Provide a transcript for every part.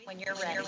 When you're ready.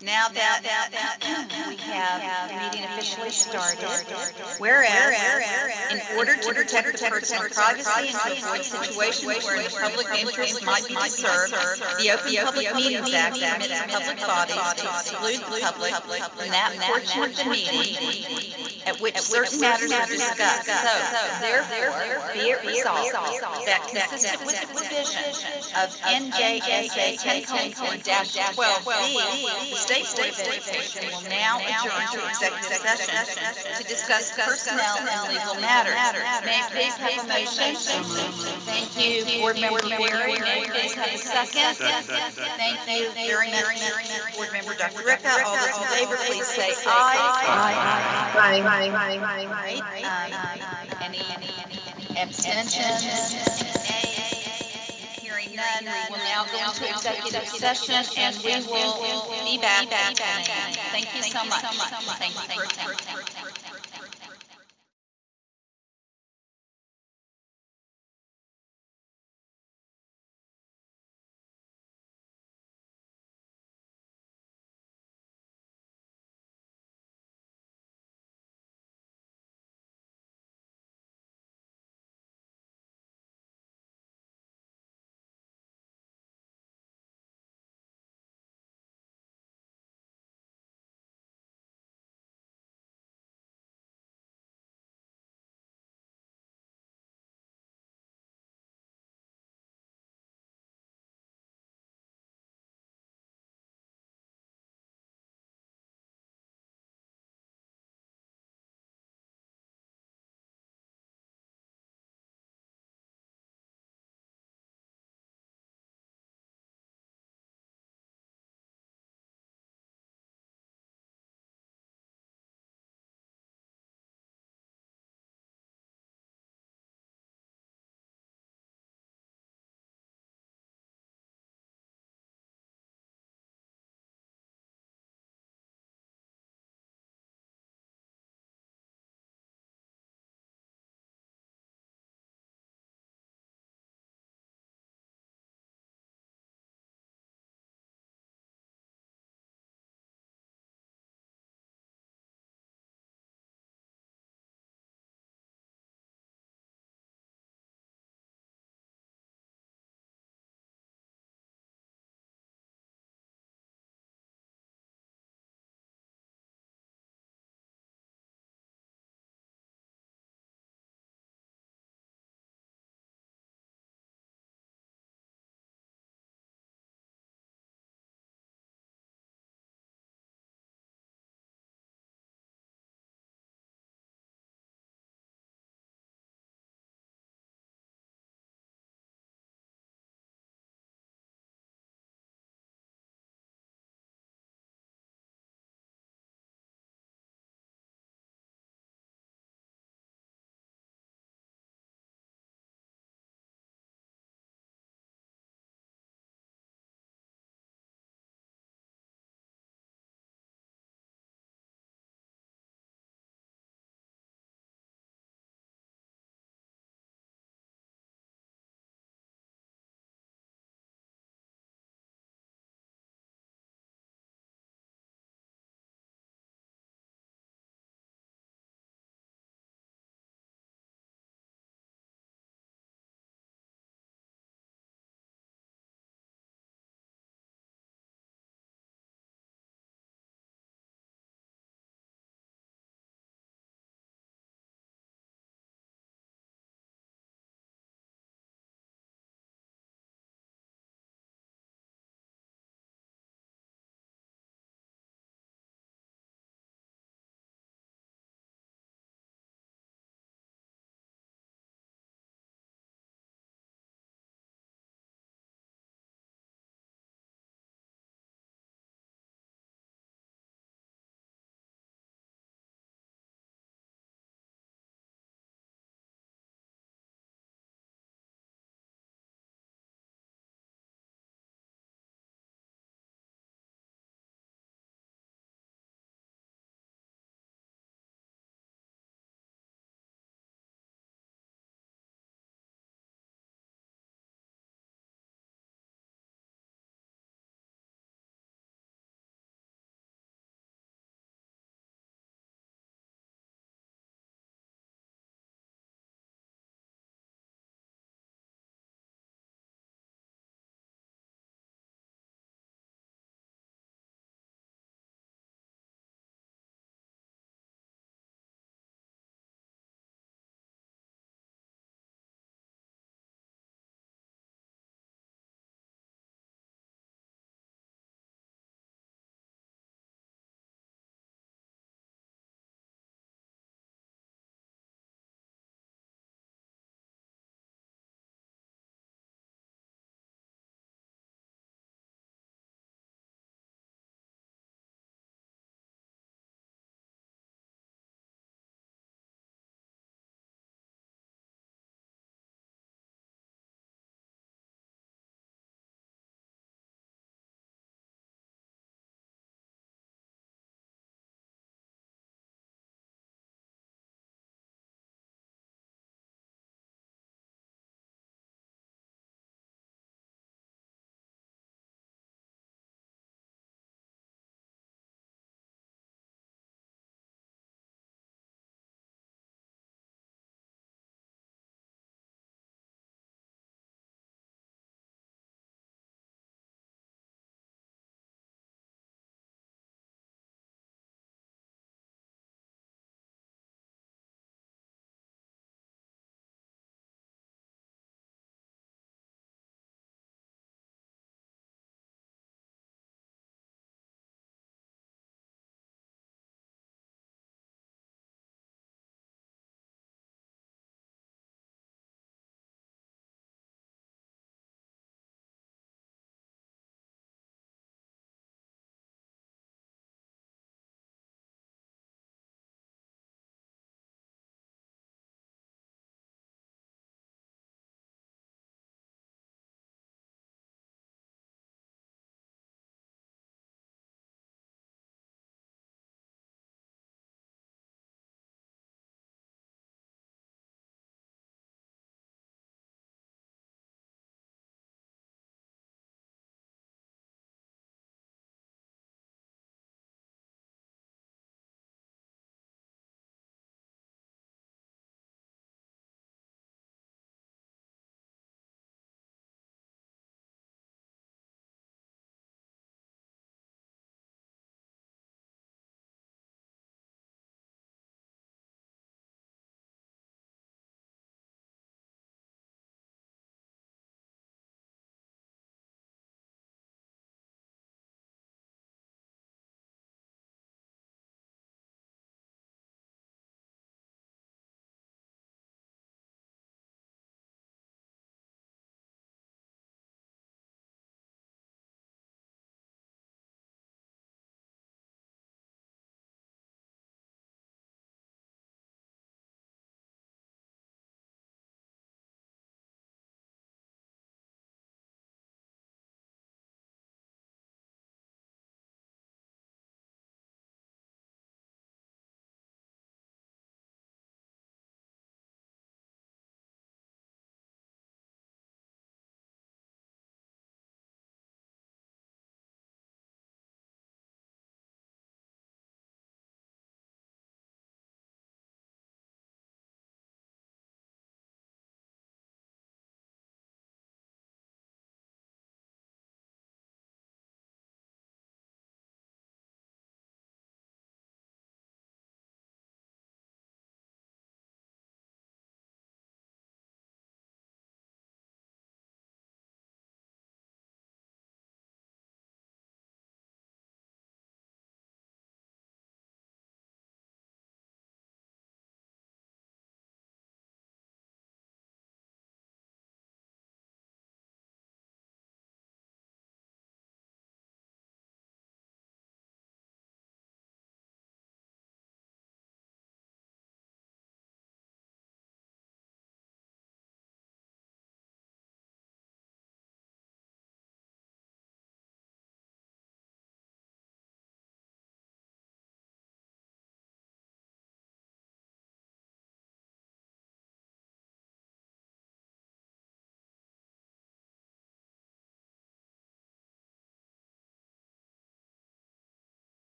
Now that we have the meeting officially started, whereas in order to protect the personal privacy and to avoid situations where the public interest might be disturbed, the Open Public Meetings Act permits public bodies to exclude the public from that portion of the meeting at which certain matters are discussed. So, therefore, be it resolved that consistent with the provision of NJSA 10:10-12B, the State Board of Education will now adjourn to executive session to discuss personnel and legal matters. May I please have a motion? Thank you, Board Member Berry. May I please have a second? Thank you very much, Board Member Dr. Ricca. All those in favor, please say aye. Any abstentions? Hearing none, we will now go into executive session and we will be back. Thank you so much. Thank you for attending.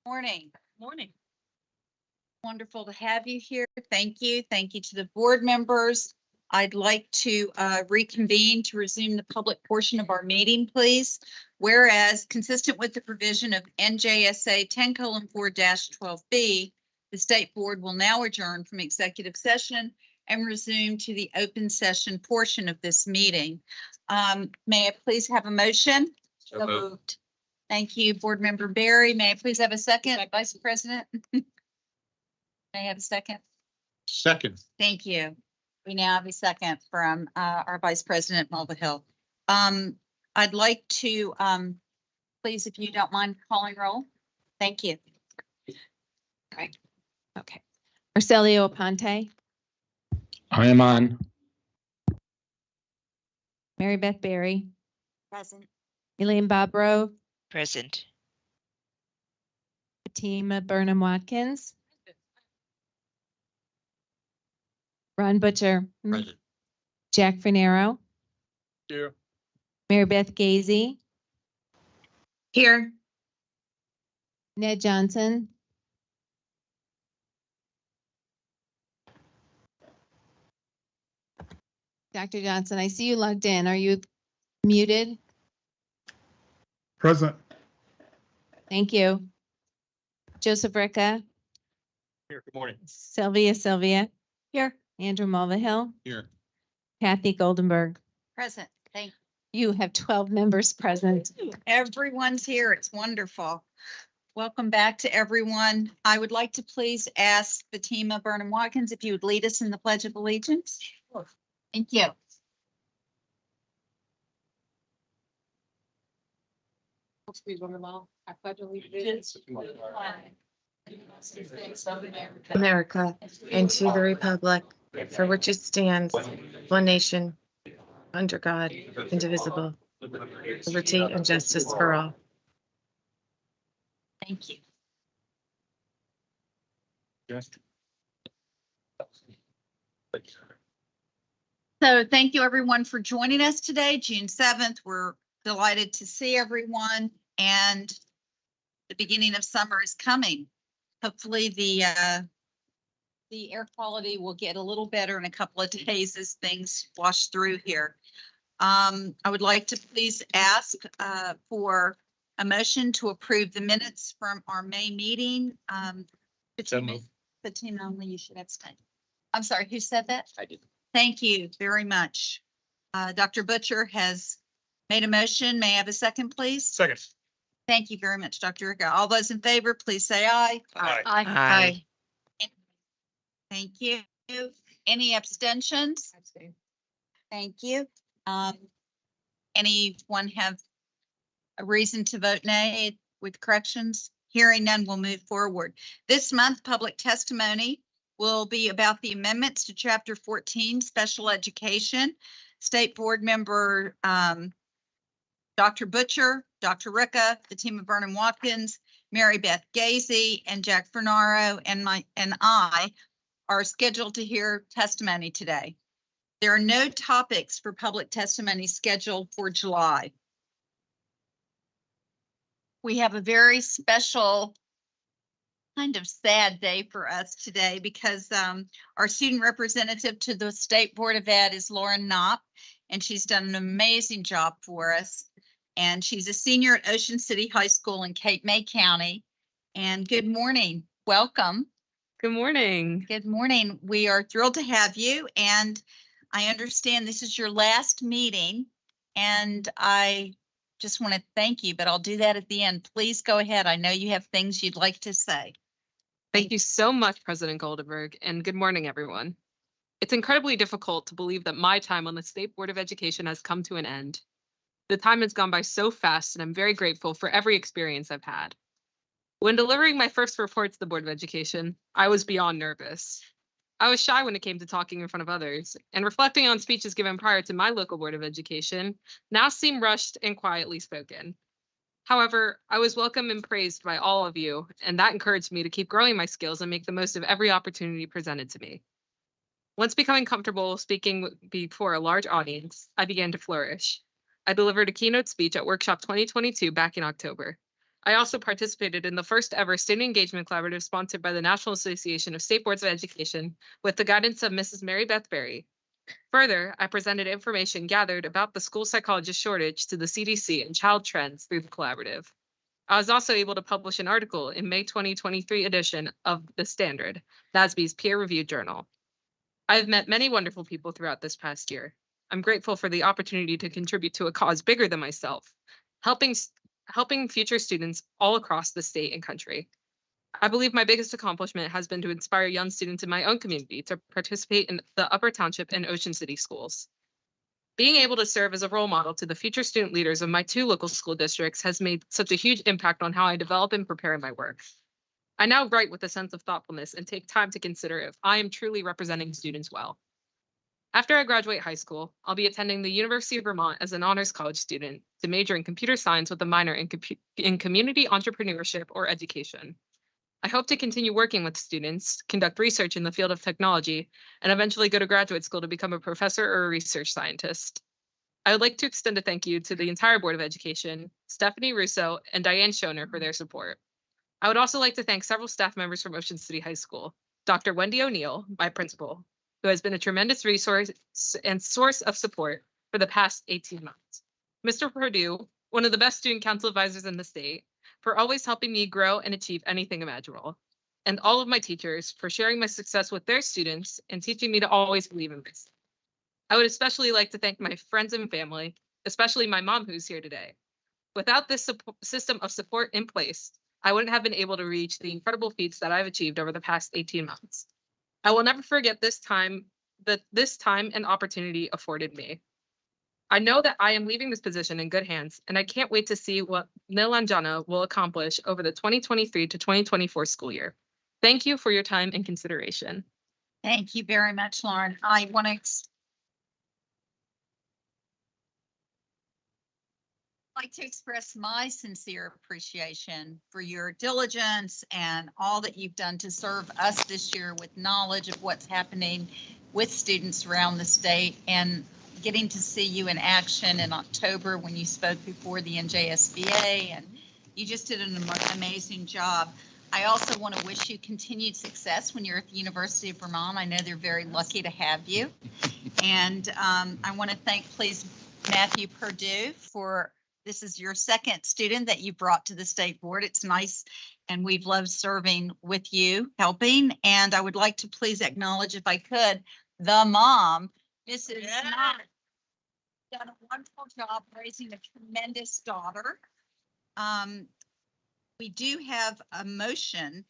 Morning. Morning. Wonderful to have you here. Thank you. Thank you to the board members. I'd like to reconvene to resume the public portion of our meeting, please. Whereas consistent with the provision of NJSA 10:4-12B, the state board will now adjourn from executive session and resume to the open session portion of this meeting. May I please have a motion? So moved. Thank you, Board Member Barry. May I please have a second, Vice President? May I have a second? Second. Thank you. We now have a second from our Vice President Mulvihill. I'd like to, please, if you don't mind calling roll. Thank you. Right. Okay. Arcelio Aponte, I am on. Mary Beth Berry, Present. Elaine Bobrow, Present. Fatima Burnham Watkins, Ron Butcher, Present. Jack Fernero, Here. Mary Beth Gazy, Here. Ned Johnson, Dr. Johnson, I see you logged in. Are you muted? Present. Thank you. Joseph Ricca, Here. Good morning. Sylvia. Here. Andrew Mulvihill, Here. Kathy Goldenberg. Present. Thank You have 12 members present. you. Everyone's here. It's wonderful. Welcome back to everyone. I would like to please ask Fatima Burnham Watkins if you would lead us in the Pledge of Allegiance. Thank you. America, and to the republic for which it stands, one nation, under God, indivisible, liberty and justice for all. Thank you. So thank you everyone for joining us today, June 7th. We're delighted to see everyone, and the beginning of summer is coming. Hopefully the air quality will get a little better in a couple of days as things wash through here. I would like to please ask for a motion to approve the minutes from our May meeting. Fatima, only you should abstain. I'm sorry, who said that? I did. Thank you very much. Dr. Butcher has made a motion. May I have a second, please? Second. Thank you very much, Dr. Ricca. All those in favor, please say aye. Aye. Aye. Thank you. Any abstentions? Thank you. Anyone have a reason to vote nay with corrections? Hearing none, we'll move forward. This month, public testimony will be about the amendments to Chapter 14, Special Education. State Board Member Dr. Butcher, Dr. Ricca, Fatima Burnham Watkins, Mary Beth Gazy, and Jack Fernaro and I are scheduled to hear testimony today. There are no topics for public testimony scheduled for July. We have a very special, kind of sad day for us today because our student representative to the State Board of Ed is Lauren Knopp, and she's done an amazing job for us. And she's a senior at Ocean City High School in Cape May County. And good morning. Welcome. Good morning. Good morning. We are thrilled to have you. And I understand this is your last meeting. And I just want to thank you, but I'll do that at the end. Please go ahead. I know you have things you'd like to say. Thank you so much, President Goldenberg, and good morning, everyone. It's incredibly difficult to believe that my time on the State Board of Education has come to an end. The time has gone by so fast, and I'm very grateful for every experience I've had. When delivering my first report to the Board of Education, I was beyond nervous. I was shy when it came to talking in front of others, and reflecting on speeches given prior to my local Board of Education now seem rushed and quietly spoken. However, I was welcomed and praised by all of you, and that encouraged me to keep growing my skills and make the most of every opportunity presented to me. Once becoming comfortable speaking before a large audience, I began to flourish. I delivered a keynote speech at Workshop 2022 back in October. I also participated in the first ever Student Engagement Collaborative sponsored by the National Association of State Boards of Education with the guidance of Mrs. Mary Beth Berry. Further, I presented information gathered about the school psychologist shortage to the CDC and child trends through the collaborative. I was also able to publish an article in May 2023 edition of The Standard, NASB's peer-reviewed journal. I have met many wonderful people throughout this past year. I'm grateful for the opportunity to contribute to a cause bigger than myself, helping future students all across the state and country. I believe my biggest accomplishment has been to inspire young students in my own community to participate in the Upper Township and Ocean City schools. Being able to serve as a role model to the future student leaders of my 2 local school districts has made such a huge impact on how I develop and prepare my work. I now write with a sense of thoughtfulness and take time to consider if I am truly representing students well. After I graduate high school, I'll be attending the University of Vermont as an honors college student to major in computer science with a minor in community entrepreneurship or education. I hope to continue working with students, conduct research in the field of technology, and eventually go to graduate school to become a professor or a research scientist. I would like to extend a thank you to the entire Board of Education, Stephanie Russo, and Diane Schoner for their support. I would also like to thank several staff members from Ocean City High School, Dr. Wendy O'Neill, my principal, who has been a tremendous resource and source of support for the past 18 months. Mr. Purdue, one of the best student council advisors in the state, for always helping me grow and achieve anything imaginable. And all of my teachers for sharing my success with their students and teaching me to always believe in myself. I would especially like to thank my friends and family, especially my mom who's here today. Without this system of support in place, I wouldn't have been able to reach the incredible feats that I've achieved over the past 18 months. I will never forget this time and opportunity afforded me. I know that I am leaving this position in good hands, and I can't wait to see what Nilanjana will accomplish over the 2023 to 2024 school year. Thank you for your time and consideration. Thank you very much, Lauren. I want to express my sincere appreciation for your diligence and all that you've done to serve us this year with knowledge of what's happening with students around the state, and getting to see you in action in October when you spoke before the NJSBA, and you just did an amazing job. I also want to wish you continued success when you're at the University of Vermont. I know they're very lucky to have you. And I want to thank, please, Matthew Purdue for, this is your second student that you brought to the state board. It's nice, and we've loved serving with you, helping. And I would like to please acknowledge, if I could, the mom, Mrs. Knott, done a wonderful job raising a tremendous daughter. We do have a motion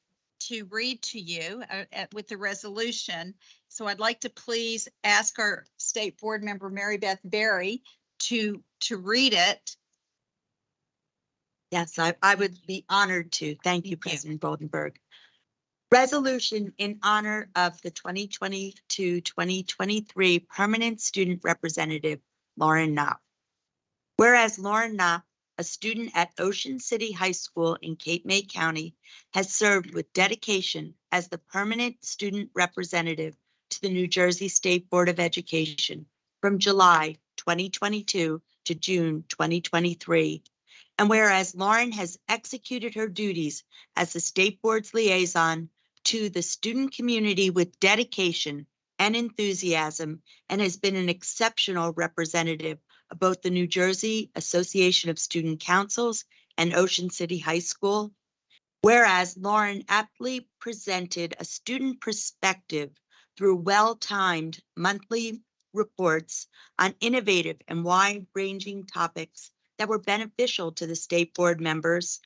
to read to you with the resolution. So I'd like to please ask our state board member, Mary Beth Berry, to read it. Yes, I would be honored to. Thank you, President Goldenberg. Resolution in honor of the 2022-2023 Permanent Student Representative, Lauren Knopp. Whereas Lauren Knopp, a student at Ocean City High School in Cape May County, has served with dedication as the permanent student representative to the New Jersey State Board of Education from July 2022 to June 2023. And whereas Lauren has executed her duties as the state board's liaison to the student community with dedication and enthusiasm, and has been an exceptional representative of both the New Jersey Association of Student Councils and Ocean City High School. Whereas Lauren aptly presented a student perspective through well-timed monthly reports on innovative and wide-ranging topics that were beneficial to the state board members.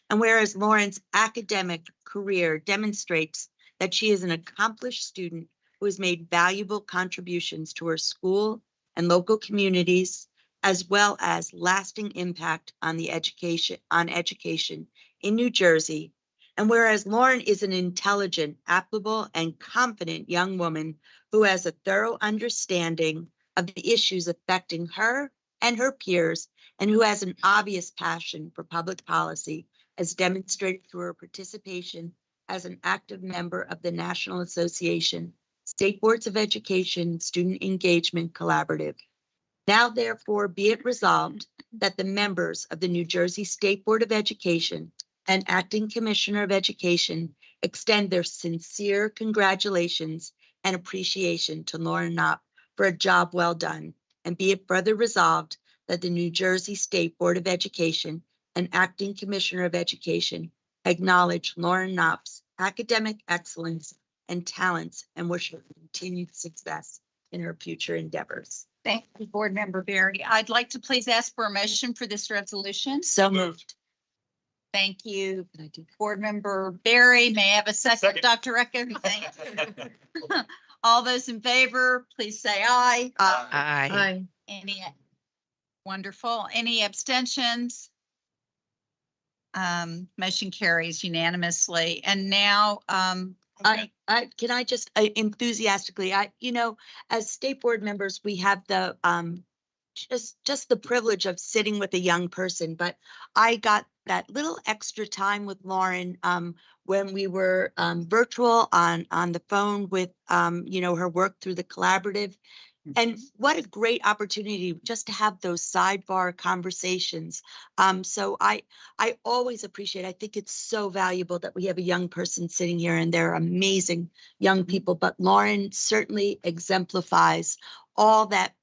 And whereas Lauren's academic career demonstrates that she is an accomplished student who has made valuable contributions to her school and local communities, as well as lasting impact on education in New Jersey. And whereas Lauren is an intelligent, affable, and confident young woman who has a thorough understanding of the issues affecting her and her peers, and who has an obvious passion for public policy, as demonstrated through her participation as an active member of the National Association State Boards of Education Student Engagement Collaborative. Now therefore be it resolved that the members of the New Jersey State Board of Education and Acting Commissioner of Education extend their sincere congratulations and appreciation to Lauren Knopp for a job well done. And be it further resolved that the New Jersey State Board of Education and Acting Commissioner of Education acknowledge Lauren Knopp's academic excellence and talents and wish her continued success in her future endeavors. Thank you, Board Member Barry. I'd like to please ask for a motion for this resolution. So moved. Thank you, Board Member Barry. May I have a second, Second. Dr. Recco? Thank you. All those in favor, please say aye. Aye. Any, wonderful. Any abstentions? Motion carries unanimously. And now, Can I just enthusiastically, as state board members, we have the, just the privilege of sitting with a young person, but I got that little extra time with Lauren, when we were, virtual on the phone with, her work through the collaborative. And what a great opportunity just to have those sidebar conversations. So I always appreciate, I think it's so valuable that we have a young person sitting here and they're amazing young people, but Lauren certainly exemplifies all that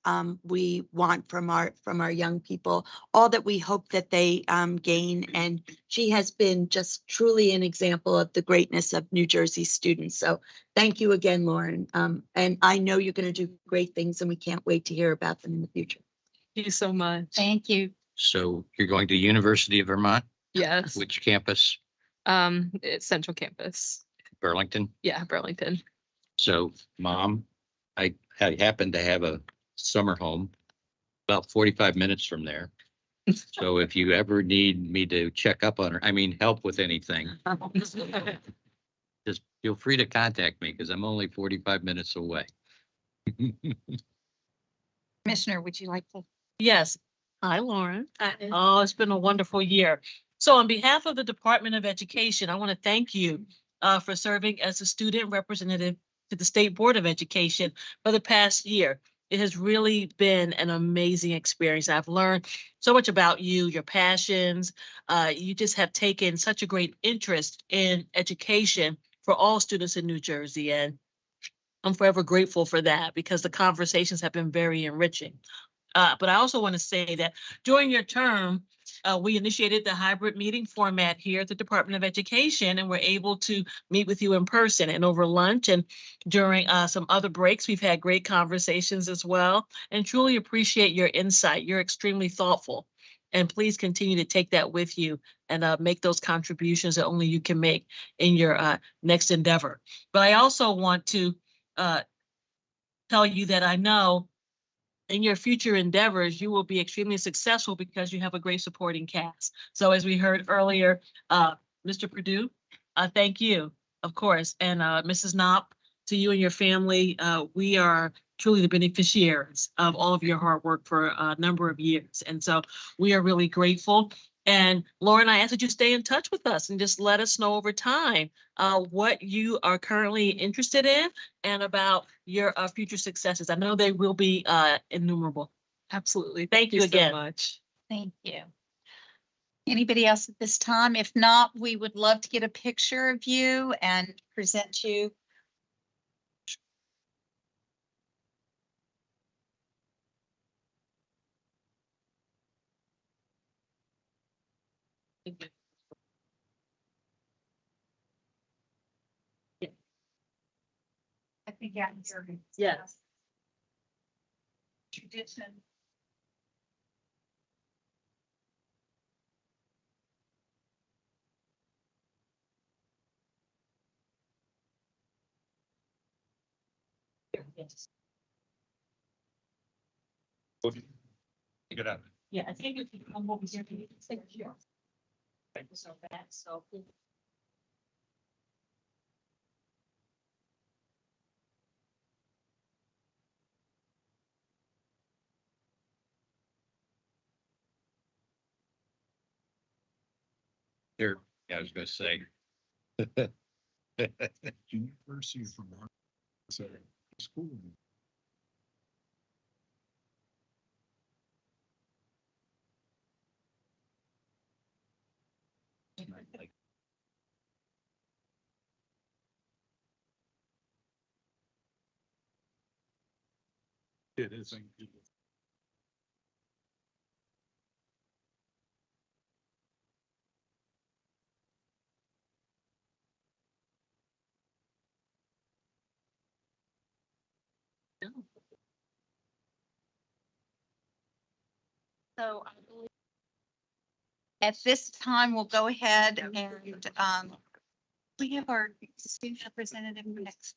we want from our young people, all that we hope that they gain. And she has been just truly an example of the greatness of New Jersey students. So thank you again, Lauren. And I know you're going to do great things and we can't wait to hear about them in the future. Thank you so much. thank you. So you're going to University of Vermont, Yes. which campus? It's Central Campus. Burlington. Yeah, Burlington. So Mom, I happen to have a summer home about 45 minutes from there. So if you ever need me to check up on her, help with anything, just feel free to contact me because I'm only 45 minutes away. Commissioner, would you like to? Yes. Hi, Lauren. Oh, it's been a wonderful year. So on behalf of the Department of Education, I want to thank you for serving as a student representative to the State Board of Education for the past year. It has really been an amazing experience. I've learned so much about you, your passions. You just have taken such a great interest in education for all students in New Jersey. And I'm forever grateful for that because the conversations have been very enriching. But I also want to say that during your term, we initiated the hybrid meeting format here at the Department of Education, and we're able to meet with you in person and over lunch and during some other breaks. We've had great conversations as well, and truly appreciate your insight. You're extremely thoughtful, and please continue to take that with you and make those contributions that only you can make in your next endeavor. But I also want to tell you that I know in your future endeavors, you will be extremely successful because you have a great supporting cast. So as we heard earlier, Mr. Perdue, thank you, of course. And Mrs. Knopp, to you and your family, we are truly the beneficiaries of all of your hard work for a number of years. And so we are really grateful. And Lauren, I ask that you stay in touch with us and just let us know over time what you are currently interested in and about your future successes. I know they will be innumerable. Absolutely. Thank you so again. much. Thank you. Anybody else at this time? If not, we would love to get a picture of you and present you. I think out here. Yes. Tradition. Get out. Yeah, I think if you come over here, you can take your. So that, so. There, I was gonna say. University of Vermont. So school. It is. So I believe at this time, we'll go ahead and, we have our student representative for next.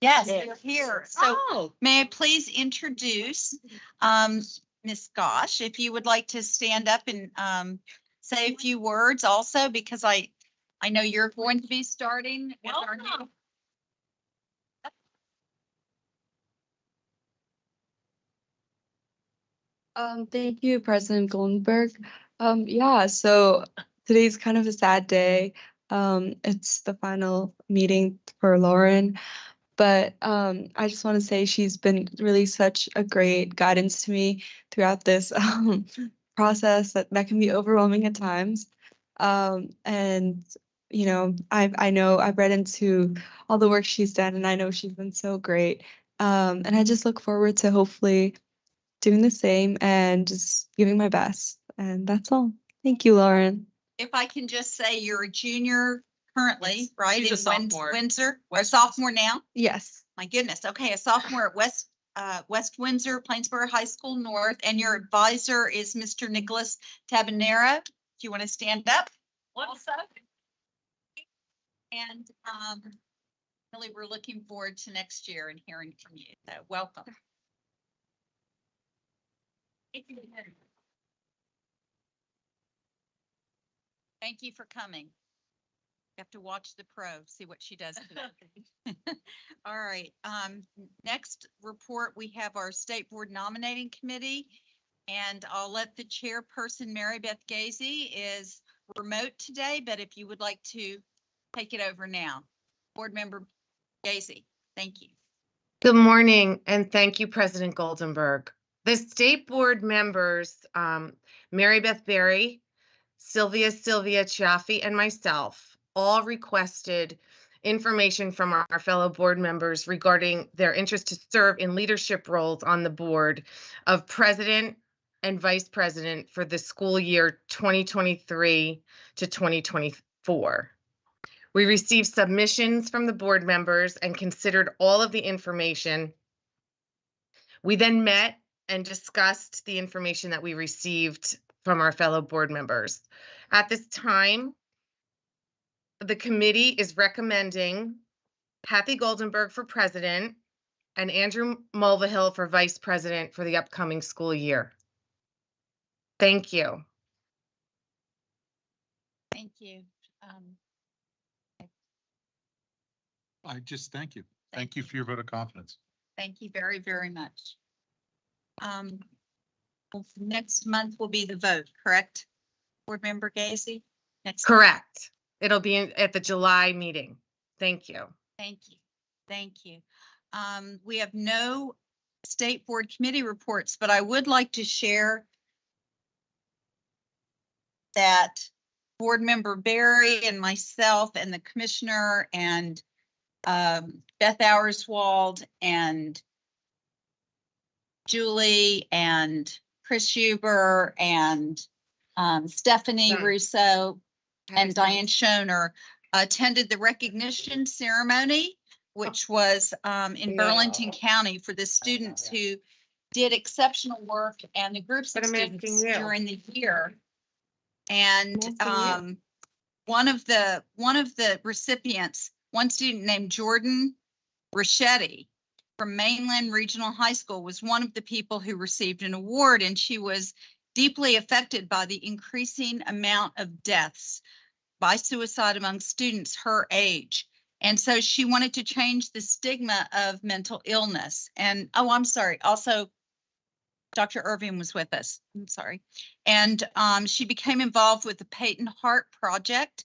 Yes, they're here. So Oh, may I please introduce, Ms. Gosh, if you would like to stand up and, say a few words also, because I know you're going to be starting. as our new- welcome. Thank you, President Goldenberg. Yeah, so today's kind of a sad day. It's the final meeting for Lauren, but I just want to say she's been really such a great guidance to me throughout this process that can be overwhelming at times. And you know, I know I've read into all the work she's done, and I know she's been so great. And I just look forward to hopefully doing the same and just giving my best. And that's all. Thank you, Lauren. If I can just say you're a junior currently, Yes, right? she's a in sophomore. Windsor, or a sophomore now? Yes. My goodness. Okay, a sophomore at West Windsor, Plainsboro High School North, and your advisor is Mr. Nicholas Tabanera. Do you want to stand up? Also. And really, we're looking forward to next year and hearing from you. So welcome. Thank you for coming. You have to watch the pro, see what she does today. All right, next report, we have our State Board Nominating Committee. And I'll let the chairperson, Mary Beth Gazy, is remote today, but if you would like to take it over now. Board Member Gazy, thank you. Good morning, and thank you, President Goldenberg. The state board members, Mary Beth Berry, Sylvia Chaffee, and myself all requested information from our fellow board members regarding their interest to serve in leadership roles on the board of president and vice president for the school year 2023 to 2024. We received submissions from the board members and considered all of the information. We then met and discussed the information that we received from our fellow board members. At this time, the committee is recommending Kathy Goldenberg for president and Andrew Mulvihill for vice president for the upcoming school year. Thank you. Thank you. I just thank you. Thank you for your vote of confidence. Thank you very, very much. Well, next month will be the vote, correct? Board Member Gazy? Next. Correct. It'll be at the July meeting. Thank you. Thank you. Thank you. We have no state board committee reports, but I would like to share that Board Member Barry and myself and the commissioner and Beth Auerswald and Julie and Chris Huber and Stephanie Done. Russo and Diane Schoner attended the recognition ceremony, which was in Burlington County for the students who did exceptional work and the groups of But I'm asking students you. during the year. And I'm one of the recipients, one student named Jordan Rachetti from Mainland Regional High School, was one of the people who received an award, and she was deeply affected by the increasing amount of deaths by suicide among students her age. And so she wanted to change the stigma of mental illness. And, oh, I'm sorry, also Dr. Irving was with us. I'm sorry. And she became involved with the Peyton Heart Project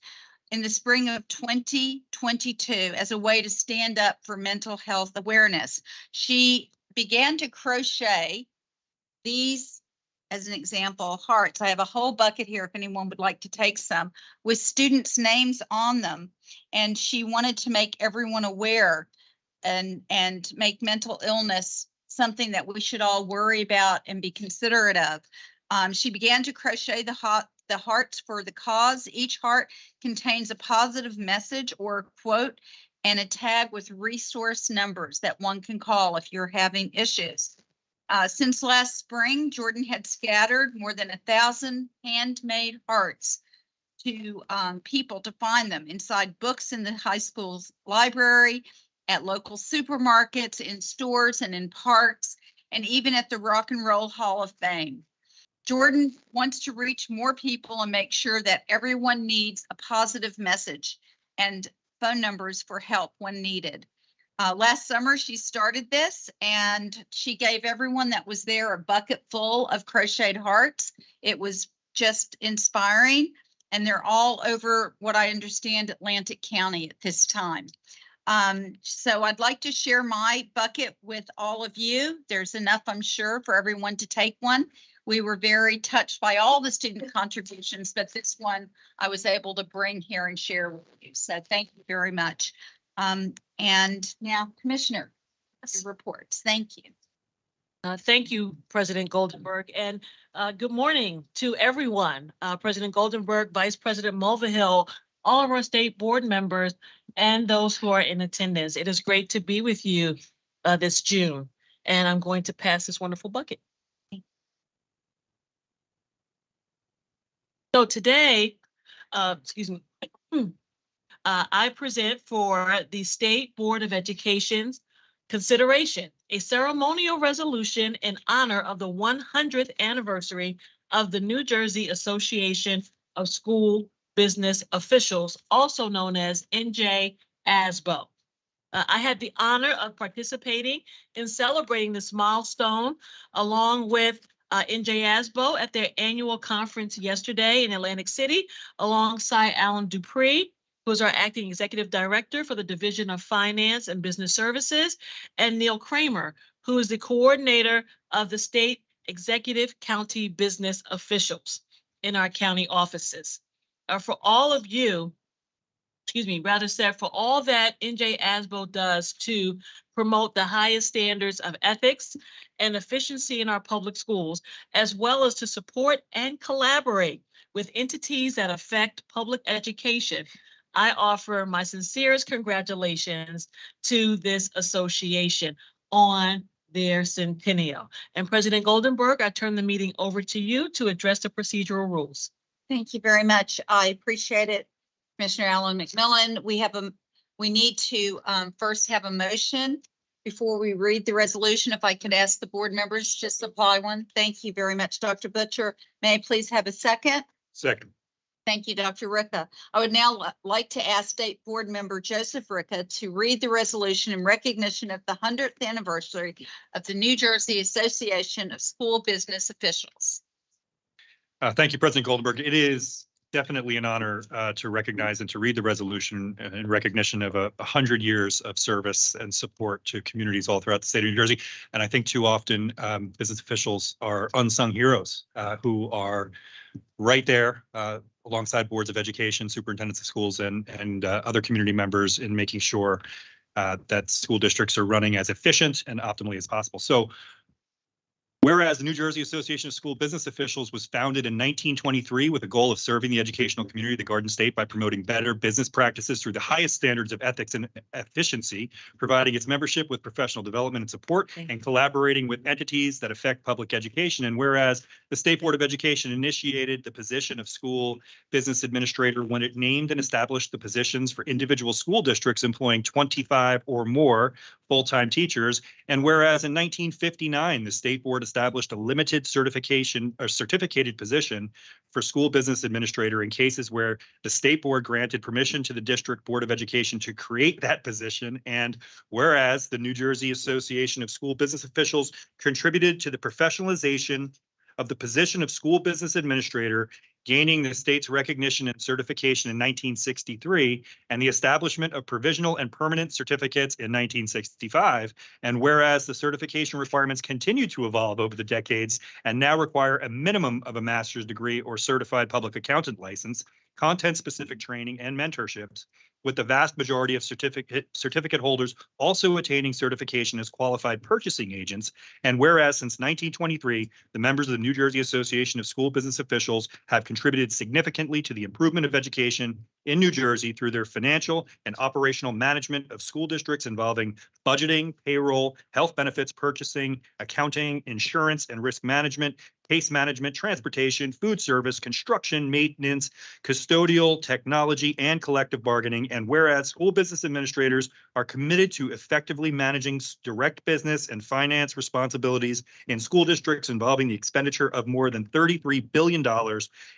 in the spring of 2022 as a way to stand up for mental health awareness. She began to crochet these, as an example, hearts. I have a whole bucket here if anyone would like to take some, with students' names on them. And she wanted to make everyone aware and make mental illness something that we should all worry about and be considerate of. She began to crochet the hearts for the cause. Each heart contains a positive message or a quote and a tag with resource numbers that one can call if you're having issues. Since last spring, Jordan had scattered more than 1,000 handmade hearts to people to find them inside books in the high school's library, at local supermarkets, in stores and in parks, and even at the Rock and Roll Hall of Fame. Jordan wants to reach more people and make sure that everyone needs a positive message and phone numbers for help when needed. Last summer, she started this and she gave everyone that was there a bucket full of crocheted hearts. It was just inspiring, and they're all over what I understand Atlantic County at this time. So I'd like to share my bucket with all of you. There's enough, I'm sure, for everyone to take one. We were very touched by all the student contributions, but this one I was able to bring here and share with you. So thank you very much. And now, Commissioner, your reports. Thank you. Thank you, President Goldenberg, and good morning to everyone. President Goldenberg, Vice President Mulvihill, all of our state board members, and those who are in attendance. It is great to be with you this June, and I'm going to pass this wonderful bucket. So today, excuse me, I present for the State Board of Education's consideration a ceremonial resolution in honor of the 100th anniversary of the New Jersey Association of School Business Officials, also known as NJASBO. I had the honor of participating in celebrating this milestone along with NJASBO at their annual conference yesterday in Atlantic City, alongside Alan Dupree, who is our acting executive director for the Division of Finance and Business Services, and Neil Kramer, who is the coordinator of the state executive county business officials in our county offices. For all of you, for all that NJASBO does to promote the highest standards of ethics and efficiency in our public schools, as well as to support and collaborate with entities that affect public education, I offer my sincerest congratulations to this association on their centennial. And President Goldenberg, I turn the meeting over to you to address the procedural rules. Thank you very much. I appreciate it, Commissioner Alan McMillan. We need to first have a motion before we read the resolution. If I could ask the board members to supply one. Thank you very much, Dr. Butcher. May I please have a second? Second. Thank you, Dr. Ricca. I would now like to ask State Board Member Joseph Ricca to read the resolution in recognition of the 100th anniversary of the New Jersey Association of School Business Officials. Thank you, President Goldenberg. It is definitely an honor to recognize and to read the resolution in recognition of 100 years of service and support to communities all throughout the state of New Jersey. And I think too often business officials are unsung heroes who are right there alongside boards of education, superintendents of schools, and other community members in making sure that school districts are running as efficient and optimally as possible. So, whereas the New Jersey Association of School Business Officials was founded in 1923 with a goal of serving the educational community of the Garden State by promoting better business practices through the highest standards of ethics and efficiency, providing its membership with professional development and support, and collaborating with entities that affect public education. And whereas the State Board of Education initiated the position of school business administrator when it named and established the positions for individual school districts employing 25 or more full-time teachers. And whereas in 1959, the State Board established a limited certification or certificated position for school business administrator in cases where the state board granted permission to the district board of education to create that position. And whereas the New Jersey Association of School Business Officials contributed to the professionalization of the position of school business administrator, gaining the state's recognition and certification in 1963, and the establishment of provisional and permanent certificates in 1965. And whereas the certification requirements continue to evolve over the decades and now require a minimum of a master's degree or certified public accountant license, content-specific training, and mentorships, with the vast majority of certificate holders also attaining certification as qualified purchasing agents. And whereas since 1923, the members of the New Jersey Association of School Business Officials have contributed significantly to the improvement of education in New Jersey through their financial and operational management of school districts involving budgeting, payroll, health benefits, purchasing, accounting, insurance and risk management, case management, transportation, food service, construction, maintenance, custodial, technology, and collective bargaining. And whereas school business administrators are committed to effectively managing direct business and finance responsibilities in school districts involving the expenditure of more than $33 billion.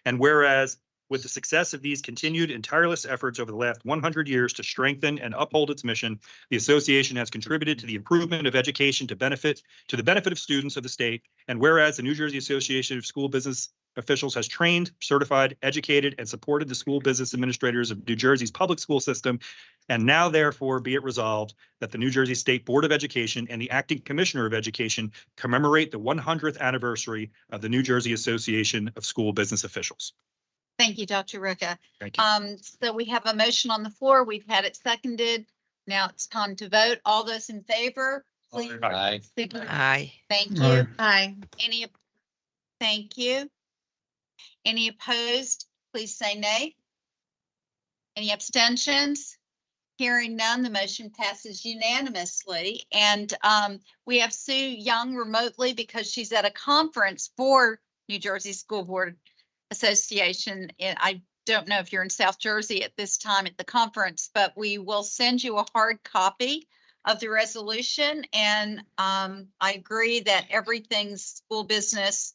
And whereas with the success of these continued and tireless efforts over the last 100 years to strengthen and uphold its mission, the association has contributed to the improvement of education to the benefit of students of the state. And whereas the New Jersey Association of School Business Officials has trained, certified, educated, and supported the school business administrators of New Jersey's public school system, and now therefore be it resolved that the New Jersey State Board of Education and the Acting Commissioner of Education commemorate the 100th anniversary of the New Jersey Association of School Business Officials. Thank you, Dr. Ricca. Thank you. So we have a motion on the floor. We've had it seconded. Now it's time to vote. All those in favor, please. Aye. Aye. Thank you. Aye. Thank you. Any opposed, please say nay. Any abstentions? Hearing none, the motion passes unanimously. And we have Sue Young remotely because she's at a conference for New Jersey School Board Association. And I don't know if you're in South Jersey at this time at the conference, but we will send you a hard copy of the resolution. And I agree that everything school business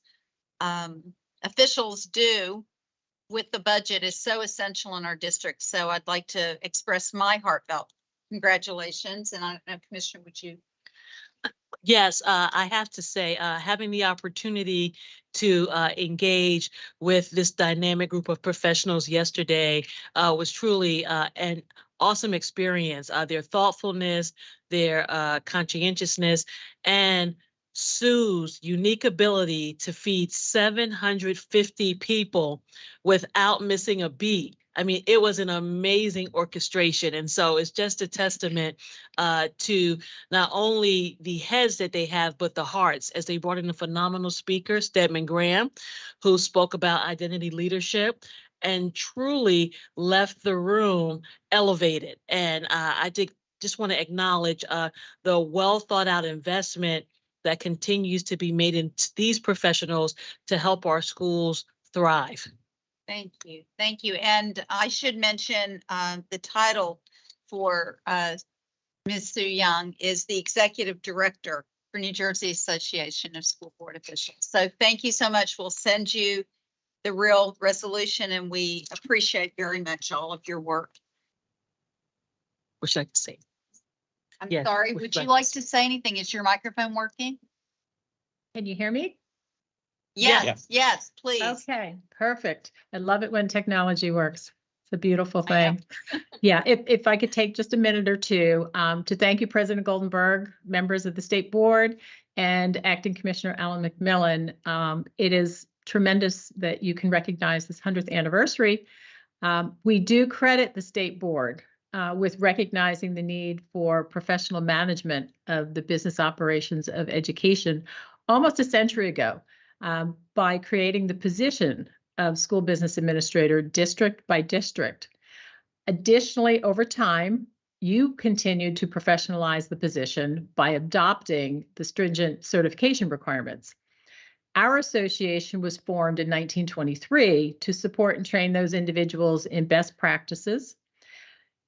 officials do with the budget is so essential in our district. So I'd like to express my heartfelt congratulations. And I don't know, Commissioner, would you? Yes, I have to say, having the opportunity to engage with this dynamic group of professionals yesterday was truly an awesome experience. Their thoughtfulness, their conscientiousness, and Sue's unique ability to feed 750 people without missing a beat. I mean, it was an amazing orchestration. And so it's just a testament to not only the heads that they have, but the hearts, as they brought in a phenomenal speaker, Stedman Graham, who spoke about identity leadership and truly left the room elevated. And I just want to acknowledge the well thought out investment that continues to be made into these professionals to help our schools thrive. Thank you. Thank you. And I should mention the title for Ms. Sue Young is the Executive Director for New Jersey Association of School Board Officials. So thank you so much. We'll send you the real resolution and we appreciate very much all of your work. Wish I could say. I'm Yes, sorry, would would you you like like to say anything? Is your microphone working? Can you hear me? Yes, yes, please. Okay, perfect. I love it when technology works. It's a beautiful thing. Yeah, if I could take just a minute or two to thank you, President Goldenberg, members of the State Board, and Acting Commissioner Alan McMillan. It is tremendous that you can recognize this 100th anniversary. We do credit the State Board with recognizing the need for professional management of the business operations of education almost a century ago by creating the position of school business administrator district by district. Additionally, over time, you continued to professionalize the position by adopting the stringent certification requirements. Our association was formed in 1923 to support and train those individuals in best practices.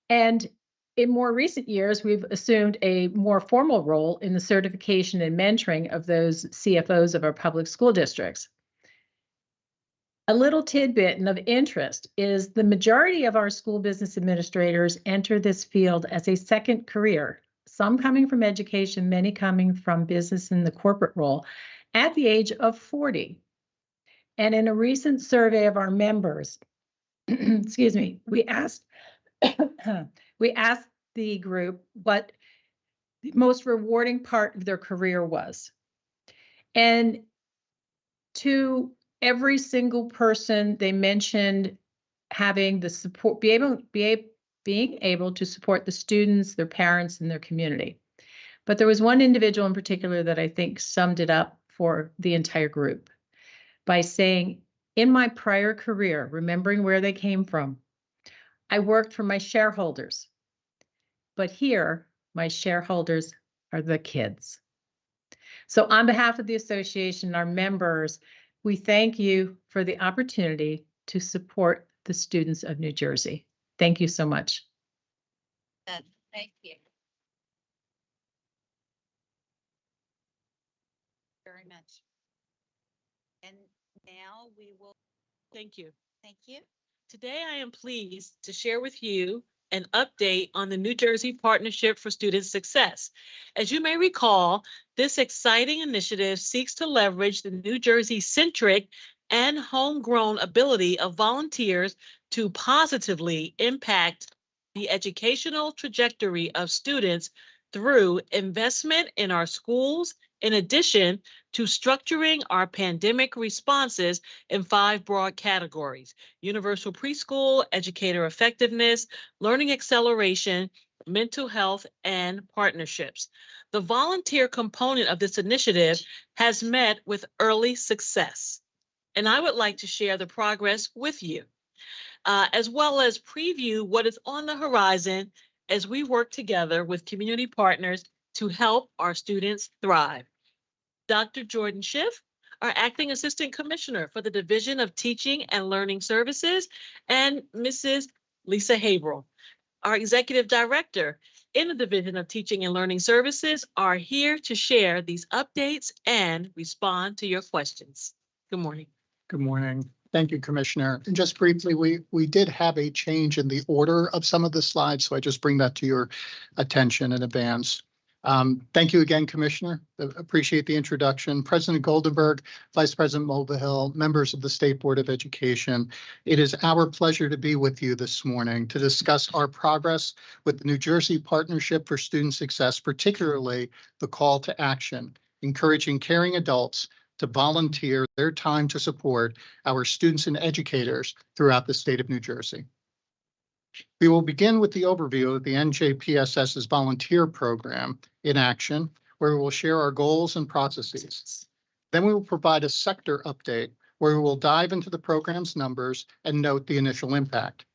And in more recent years, we've assumed a more formal role in the certification and mentoring of those CFOs of our public school districts. A little tidbit and of interest is the majority of our school business administrators enter this field as a second career, some coming from education, many coming from business in the corporate role, at the age of 40. And in a recent survey of our members, excuse me, we asked the group what the most rewarding part of their career was. And to every single person, they mentioned having the support, being able to support the students, their parents, and their community. But there was one individual in particular that I think summed it up for the entire group by saying, in my prior career, remembering where they came from, I worked for my shareholders, but here my shareholders are the kids. So on behalf of the association and our members, we thank you for the opportunity to support the students of New Jersey. Thank you so much. Thank you. Very much. And now we will, Thank you. thank you. Today, I am pleased to share with you an update on the New Jersey Partnership for Student Success. As you may recall, this exciting initiative seeks to leverage the New Jersey-centric and homegrown ability of volunteers to positively impact the educational trajectory of students through investment in our schools, in addition to structuring our pandemic responses in 5 broad categories: universal preschool, educator effectiveness, learning acceleration, mental health, and partnerships. The volunteer component of this initiative has met with early success, and I would like to share the progress with you, as well as preview what is on the horizon as we work together with community partners to help our students thrive. Dr. Jordan Schiff, our Acting Assistant Commissioner for the Division of Teaching and Learning Services, and Mrs. Lisa Habrel, our Executive Director in the Division of Teaching and Learning Services, are here to share these updates and respond to your questions. Good morning. Good morning. Thank you, Commissioner. And just briefly, we did have a change in the order of some of the slides, so I just bring that to your attention in advance. Thank you again, Commissioner. Appreciate the introduction. President Goldenberg, Vice President Mulvihill, members of the State Board of Education. It is our pleasure to be with you this morning to discuss our progress with the New Jersey Partnership for Student Success, particularly the call to action, encouraging caring adults to volunteer their time to support our students and educators throughout the state of New Jersey. We will begin with the overview of the NJPSS's volunteer program in action, where we will share our goals and processes. Then we will provide a sector update, where we will dive into the program's numbers and note the initial impact.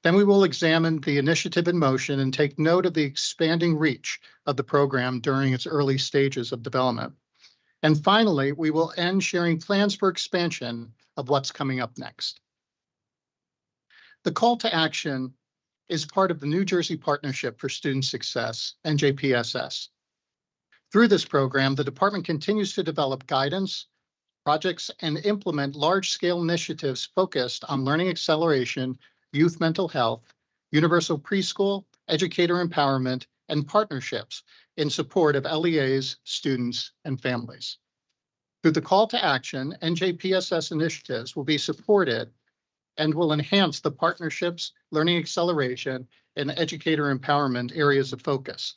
Then we will examine the initiative in motion and take note of the expanding reach of the program during its early stages of development. And finally, we will end sharing plans for expansion of what's coming up next. The call to action is part of the New Jersey Partnership for Student Success, NJPSS. Through this program, the department continues to develop guidance, projects, and implement large-scale initiatives focused on learning acceleration, youth mental health, universal preschool, educator empowerment, and partnerships in support of LEAs, students, and families. Through the call to action, NJPSS initiatives will be supported and will enhance the partnerships, learning acceleration, and educator empowerment areas of focus.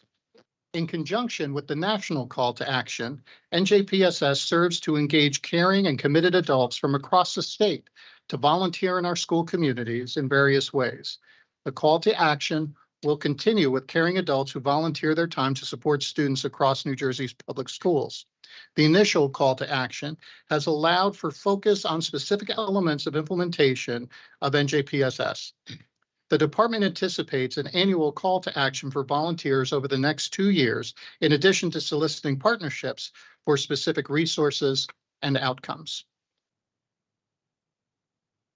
In conjunction with the national call to action, NJPSS serves to engage caring and committed adults from across the state to volunteer in our school communities in various ways. The call to action will continue with caring adults who volunteer their time to support students across New Jersey's public schools. The initial call to action has allowed for focus on specific elements of implementation of NJPSS. The department anticipates an annual call to action for volunteers over the next 2 years, in addition to soliciting partnerships for specific resources and outcomes.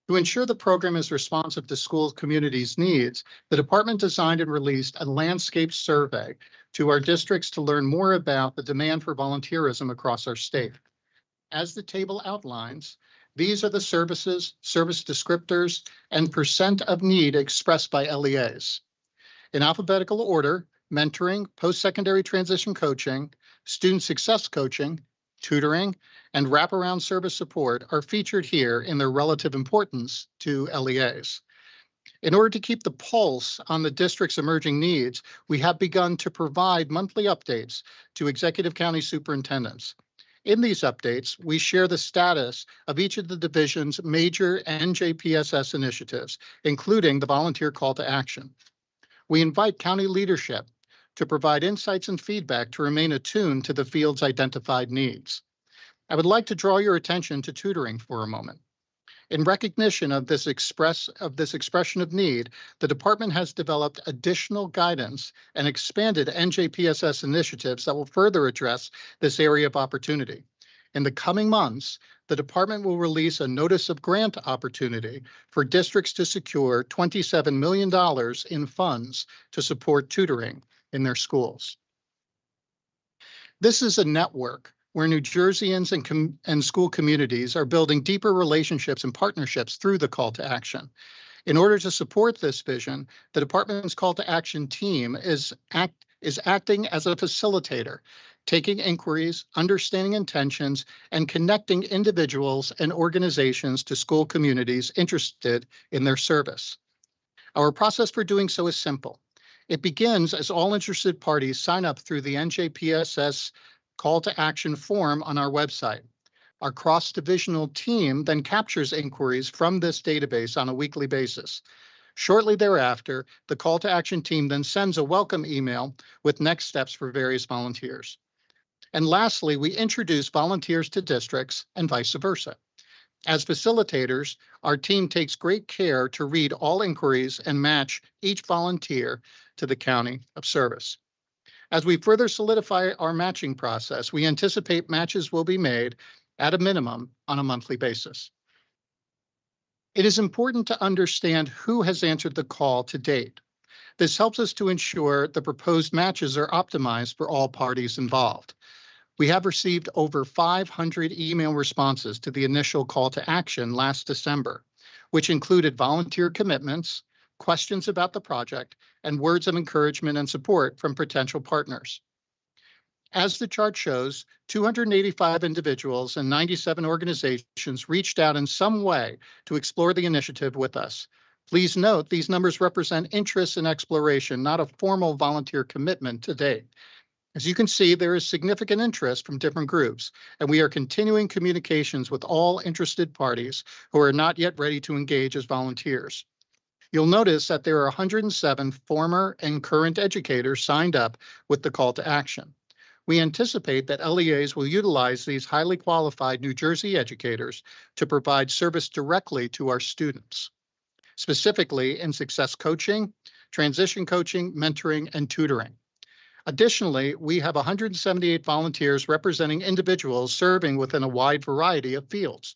To ensure the program is responsive to school communities' needs, the department designed and released a landscape survey to our districts to learn more about the demand for volunteerism across our state. As the table outlines, these are the services, service descriptors, and percent of need expressed by LEAs. In alphabetical order, mentoring, post-secondary transition coaching, student success coaching, tutoring, and wraparound service support are featured here in their relative importance to LEAs. In order to keep the pulse on the district's emerging needs, we have begun to provide monthly updates to executive county superintendents. In these updates, we share the status of each of the division's major NJPSS initiatives, including the volunteer call to action. We invite county leadership to provide insights and feedback to remain attuned to the field's identified needs. I would like to draw your attention to tutoring for a moment. In recognition of this expression of need, the department has developed additional guidance and expanded NJPSS initiatives that will further address this area of opportunity. In the coming months, the department will release a notice of grant opportunity for districts to secure $27 million in funds to support tutoring in their schools. This is a network where New Jerseyans and school communities are building deeper relationships and partnerships through the call to action. In order to support this vision, the department's call to action team is acting as a facilitator, taking inquiries, understanding intentions, and connecting individuals and organizations to school communities interested in their service. Our process for doing so is simple. It begins as all interested parties sign up through the NJPSS call to action form on our website. Our cross-divisional team then captures inquiries from this database on a weekly basis. Shortly thereafter, the call to action team then sends a welcome email with next steps for various volunteers. And lastly, we introduce volunteers to districts and vice versa. As facilitators, our team takes great care to read all inquiries and match each volunteer to the county of service. As we further solidify our matching process, we anticipate matches will be made at a minimum on a monthly basis. It is important to understand who has answered the call to date. This helps us to ensure the proposed matches are optimized for all parties involved. We have received over 500 email responses to the initial call to action last December, which included volunteer commitments, questions about the project, and words of encouragement and support from potential partners. As the chart shows, 285 individuals and 97 organizations reached out in some way to explore the initiative with us. Please note these numbers represent interest in exploration, not a formal volunteer commitment to date. As you can see, there is significant interest from different groups, and we are continuing communications with all interested parties who are not yet ready to engage as volunteers. You'll notice that there are 107 former and current educators signed up with the call to action. We anticipate that LEAs will utilize these highly qualified New Jersey educators to provide service directly to our students, specifically in success coaching, transition coaching, mentoring, and tutoring. Additionally, we have 178 volunteers representing individuals serving within a wide variety of fields.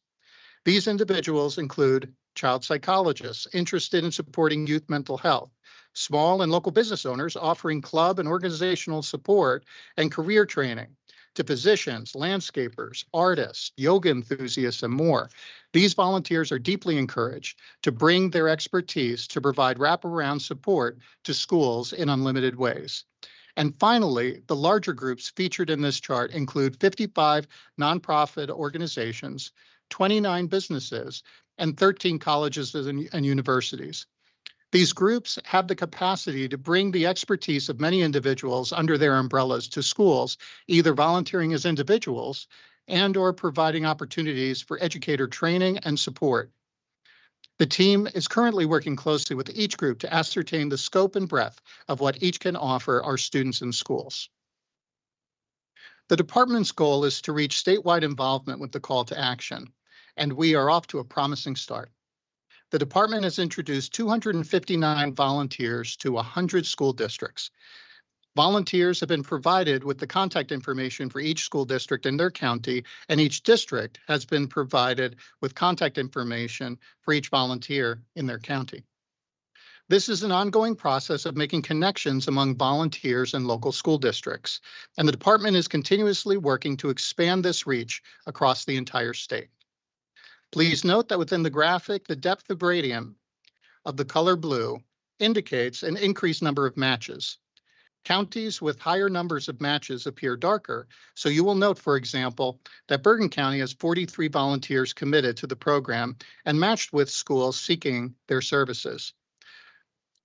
These individuals include child psychologists interested in supporting youth mental health, small and local business owners offering club and organizational support and career training, to physicians, landscapers, artists, yoga enthusiasts, and more. These volunteers are deeply encouraged to bring their expertise to provide wraparound support to schools in unlimited ways. And finally, the larger groups featured in this chart include 55 nonprofit organizations, 29 businesses, and 13 colleges and universities. These groups have the capacity to bring the expertise of many individuals under their umbrellas to schools, either volunteering as individuals and/or providing opportunities for educator training and support. The team is currently working closely with each group to ascertain the scope and breadth of what each can offer our students in schools. The department's goal is to reach statewide involvement with the call to action, and we are off to a promising start. The department has introduced 259 volunteers to 100 school districts. Volunteers have been provided with the contact information for each school district in their county, and each district has been provided with contact information for each volunteer in their county. This is an ongoing process of making connections among volunteers and local school districts, and the department is continuously working to expand this reach across the entire state. Please note that within the graphic, the depth of gradient of the color blue indicates an increased number of matches. Counties with higher numbers of matches appear darker, so you will note, for example, that Bergen County has 43 volunteers committed to the program and matched with schools seeking their services.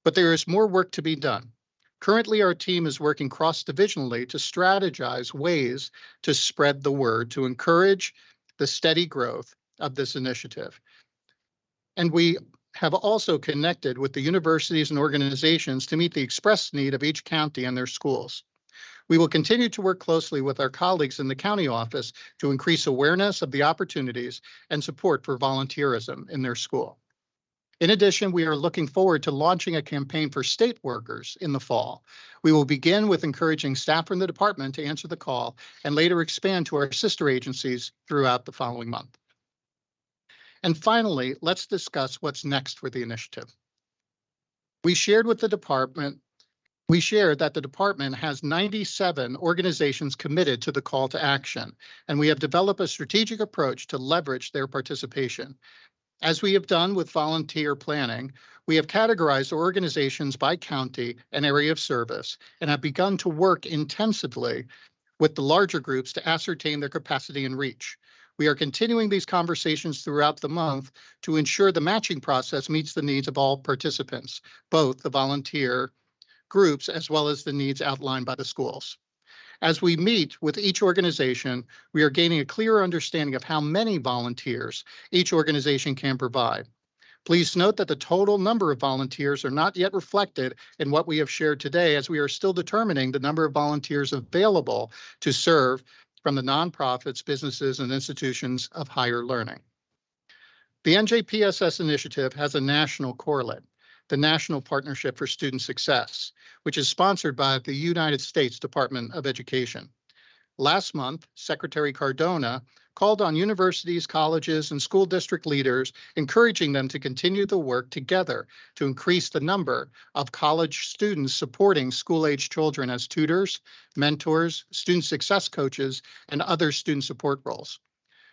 But there is more work to be done. Currently, our team is working cross-divisionally to strategize ways to spread the word to encourage the steady growth of this initiative. And we have also connected with the universities and organizations to meet the express need of each county and their schools. We will continue to work closely with our colleagues in the county office to increase awareness of the opportunities and support for volunteerism in their school. In addition, we are looking forward to launching a campaign for state workers in the fall. We will begin with encouraging staff from the department to answer the call and later expand to our sister agencies throughout the following month. And finally, let's discuss what's next for the initiative. We shared that the department has 97 organizations committed to the call to action, and we have developed a strategic approach to leverage their participation. As we have done with volunteer planning, we have categorized organizations by county and area of service and have begun to work intensively with the larger groups to ascertain their capacity and reach. We are continuing these conversations throughout the month to ensure the matching process meets the needs of all participants, both the volunteer groups as well as the needs outlined by the schools. As we meet with each organization, we are gaining a clearer understanding of how many volunteers each organization can provide. Please note that the total number of volunteers are not yet reflected in what we have shared today, as we are still determining the number of volunteers available to serve from the nonprofits, businesses, and institutions of higher learning. The NJPSS initiative has a national correlate, the National Partnership for Student Success, which is sponsored by the United States Department of Education. Last month, Secretary Cardona called on universities, colleges, and school district leaders, encouraging them to continue the work together to increase the number of college students supporting school-age children as tutors, mentors, student success coaches, and other student support roles.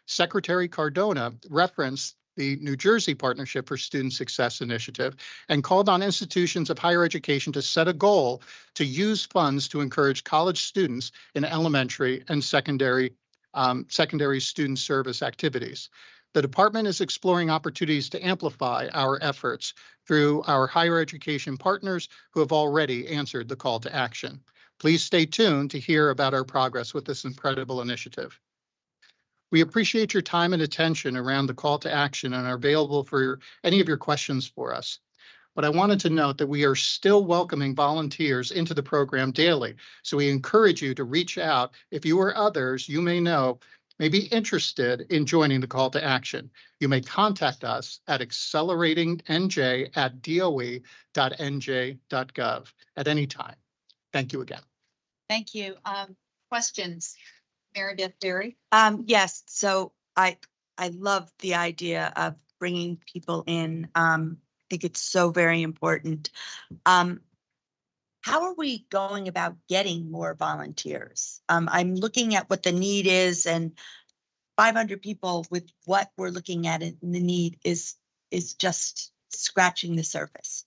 Secretary Cardona referenced the New Jersey Partnership for Student Success initiative and called on institutions of higher education to set a goal to use funds to encourage college students in elementary and secondary student service activities. The department is exploring opportunities to amplify our efforts through our higher education partners who have already answered the call to action. Please stay tuned to hear about our progress with this incredible initiative. We appreciate your time and attention around the call to action and are available for any of your questions for us. But I wanted to note that we are still welcoming volunteers into the program daily. So we encourage you to reach out if you or others you may know may be interested in joining the call to action. You may contact us at acceleratingnj@doe.nj.gov at any time. Thank you again. Thank you. Questions? Mary Beth Berry? Yes, so I love the idea of bringing people in. I think it's so very important. How are we going about getting more volunteers? I'm looking at what the need is, and 500 people with what we're looking at in the need is just scratching the surface.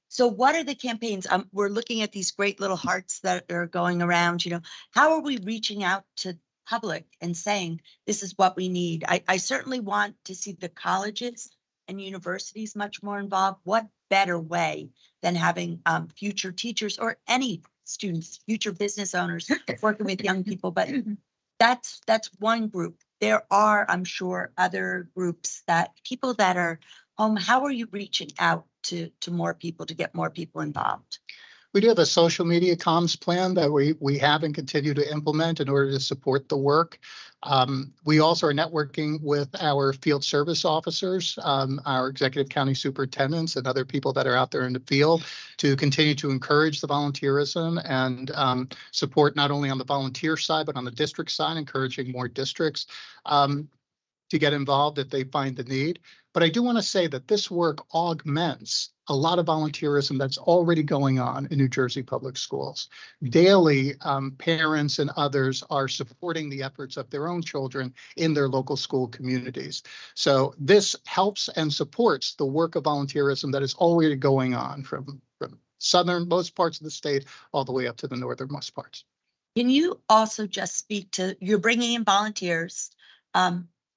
So what are the campaigns? We're looking at these great little hearts that are going around, how are we reaching out to public and saying, this is what we need? I certainly want to see the colleges and universities much more involved. What better way than having future teachers or any students, future business owners working with young people? But that's one group. There are, I'm sure, other groups people that are home. How are you reaching out to more people, to get more people involved? We do have a social media comms plan that we have and continue to implement in order to support the work. We also are networking with our field service officers, our executive county superintendents, and other people that are out there in the field to continue to encourage the volunteerism and support not only on the volunteer side, but on the district side, encouraging more districts to get involved if they find the need. But I do want to say that this work augments a lot of volunteerism that's already going on in New Jersey public schools. Daily, parents and others are supporting the efforts of their own children in their local school communities. So this helps and supports the work of volunteerism that is already going on from southernmost parts of the state all the way up to the northernmost parts. Can you also just speak to, you're bringing in volunteers.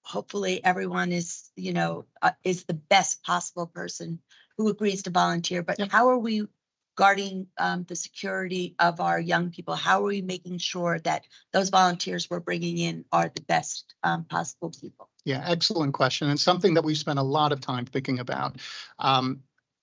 Hopefully everyone is the best possible person who agrees to volunteer, but how are we guarding the security of our young people? How are we making sure that those volunteers we're bringing in are the best possible people? Yeah, excellent question, and something that we spent a lot of time thinking about.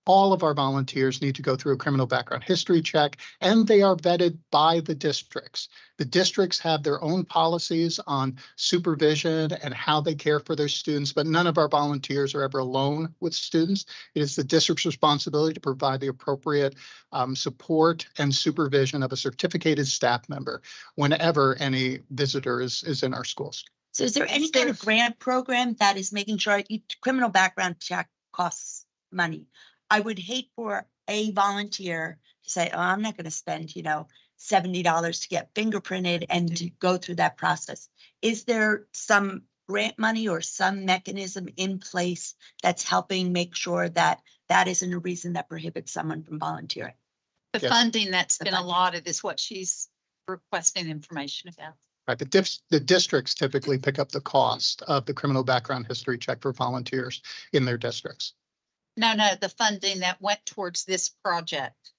All of our volunteers need to go through a criminal background history check, and they are vetted by the districts. The districts have their own policies on supervision and how they care for their students, but none of our volunteers are ever alone with students. It is the district's responsibility to provide the appropriate support and supervision of a certificated staff member whenever any visitor is in our schools. So is there any kind of grant program that is making sure each criminal background check costs money? I would hate for a volunteer to say, oh, I'm not going to spend, $70 to get fingerprinted and to go through that process. Is there some grant money or some mechanism in place that's helping make sure that that isn't a reason that prohibits someone from volunteering? The Yes. funding that's The been funding. allotted is what she's requesting information about. Right, the districts typically pick up the cost of the criminal background history check for volunteers in their districts. No, the funding that went towards this project.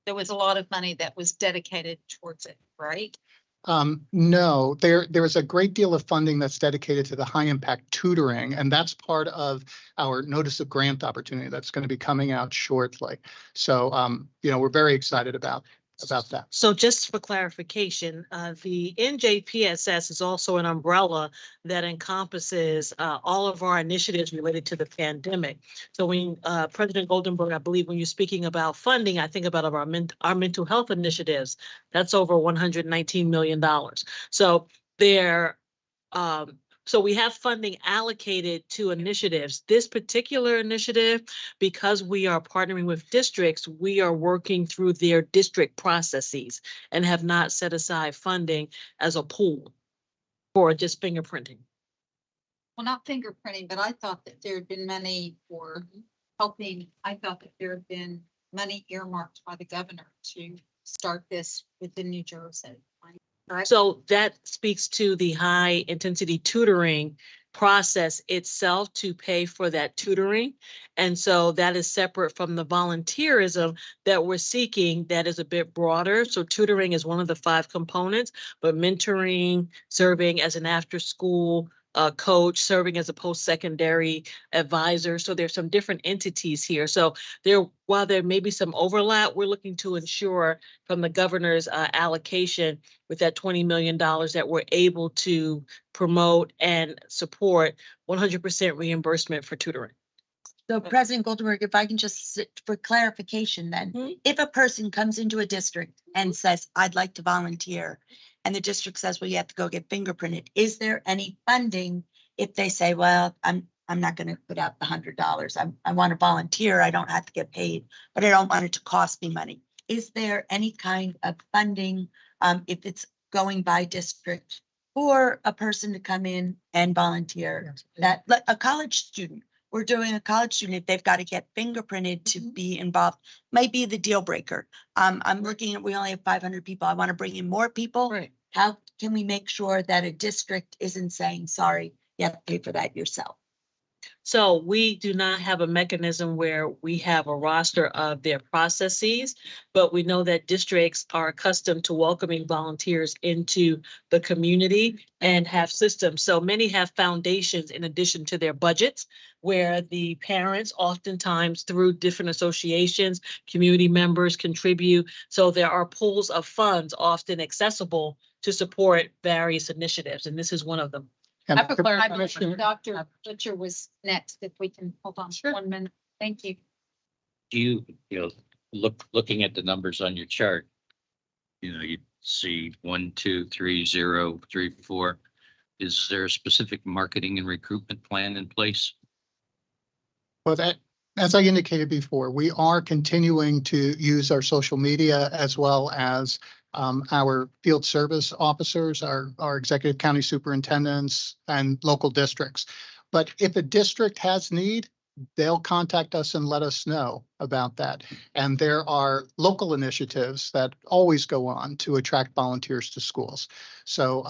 There was a lot of money that was dedicated towards it, right? No, there is a great deal of funding that's dedicated to the high impact tutoring, and that's part of our notice of grant opportunity that's going to be coming out shortly. So, we're very excited about that. So just for clarification, the NJPSS is also an umbrella that encompasses all of our initiatives related to the pandemic. So when President Goldenberg, I believe when you're speaking about funding, I think about our mental health initiatives. That's over $119 million. So so we have funding allocated to initiatives. This particular initiative, because we are partnering with districts, we are working through their district processes and have not set aside funding as a pool for just fingerprinting. Well, not fingerprinting, but I thought that there had been money for helping. I thought that there had been money earmarked by the governor to start this within New Jersey. So that speaks to the high intensity tutoring process itself to pay for that tutoring. And so that is separate from the volunteerism that we're seeking that is a bit broader. So tutoring is one of the 5 components, but mentoring, serving as an after school coach, serving as a post-secondary advisor. So there's some different entities here. So while there may be some overlap, we're looking to ensure from the governor's allocation with that $20 million that we're able to promote and support 100% reimbursement for tutoring. So President Goldenberg, if I can just, for clarification then, if a person comes into a district and says, I'd like to volunteer, and the district says, well, you have to go get fingerprinted, is there any funding if they say, well, I'm not going to put out the $100. I want to volunteer. I don't have to get paid, but I don't want it to cost me money. Is there any kind of funding if it's going by district for a person to come in and volunteer? That like a college student, we're doing a college student, if they've got to get fingerprinted to be involved, might be the deal breaker. I'm looking at, we only have 500 people. I want to bring in more people. Right. How can we make sure that a district isn't saying, sorry, you have to pay for that yourself? So we do not have a mechanism where we have a roster of their processes, but we know that districts are accustomed to welcoming volunteers into the community and have systems. So many have foundations in addition to their budgets, where the parents oftentimes through different associations, community members contribute. So there are pools of funds often accessible to support various initiatives, and this is one of them. And I have a clarification. Commissioner- Dr. Butcher was next, if we can hold on 1 minute. Thank you. You looking at the numbers on your chart, you see 1, 2, 3, 0, 3, 4. Is there a specific marketing and recruitment plan in place? Well, as I indicated before, we are continuing to use our social media as well as our field service officers, our executive county superintendents, and local districts. But if a district has need, they'll contact us and let us know about that. And there are local initiatives that always go on to attract volunteers to schools. So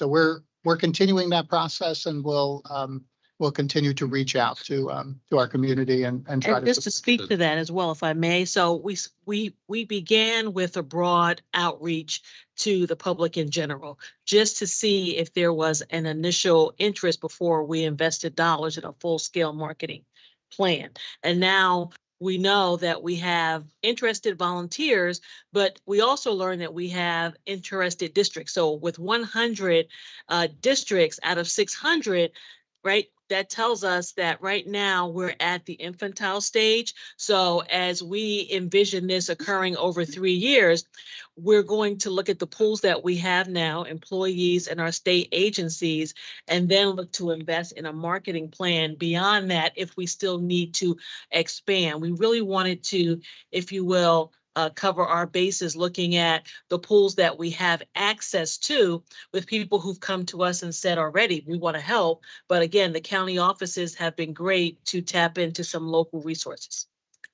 we're continuing that process, and we'll we'll continue to reach out to our community and try And to. just to speak to that as well, if I may, so we began with a broad outreach to the public in general, just to see if there was an initial interest before we invested dollars in a full-scale marketing plan. And now we know that we have interested volunteers, but we also learned that we have interested districts. So with 100 districts out of 600, right? That tells us that right now we're at the infantile stage. So as we envision this occurring over 3 years, we're going to look at the pools that we have now, employees and our state agencies, and then look to invest in a marketing plan beyond that if we still need to expand. We really wanted to, if you will, cover our bases looking at the pools that we have access to with people who've come to us and said already, we want to help. But again, the county offices have been great to tap into some local resources.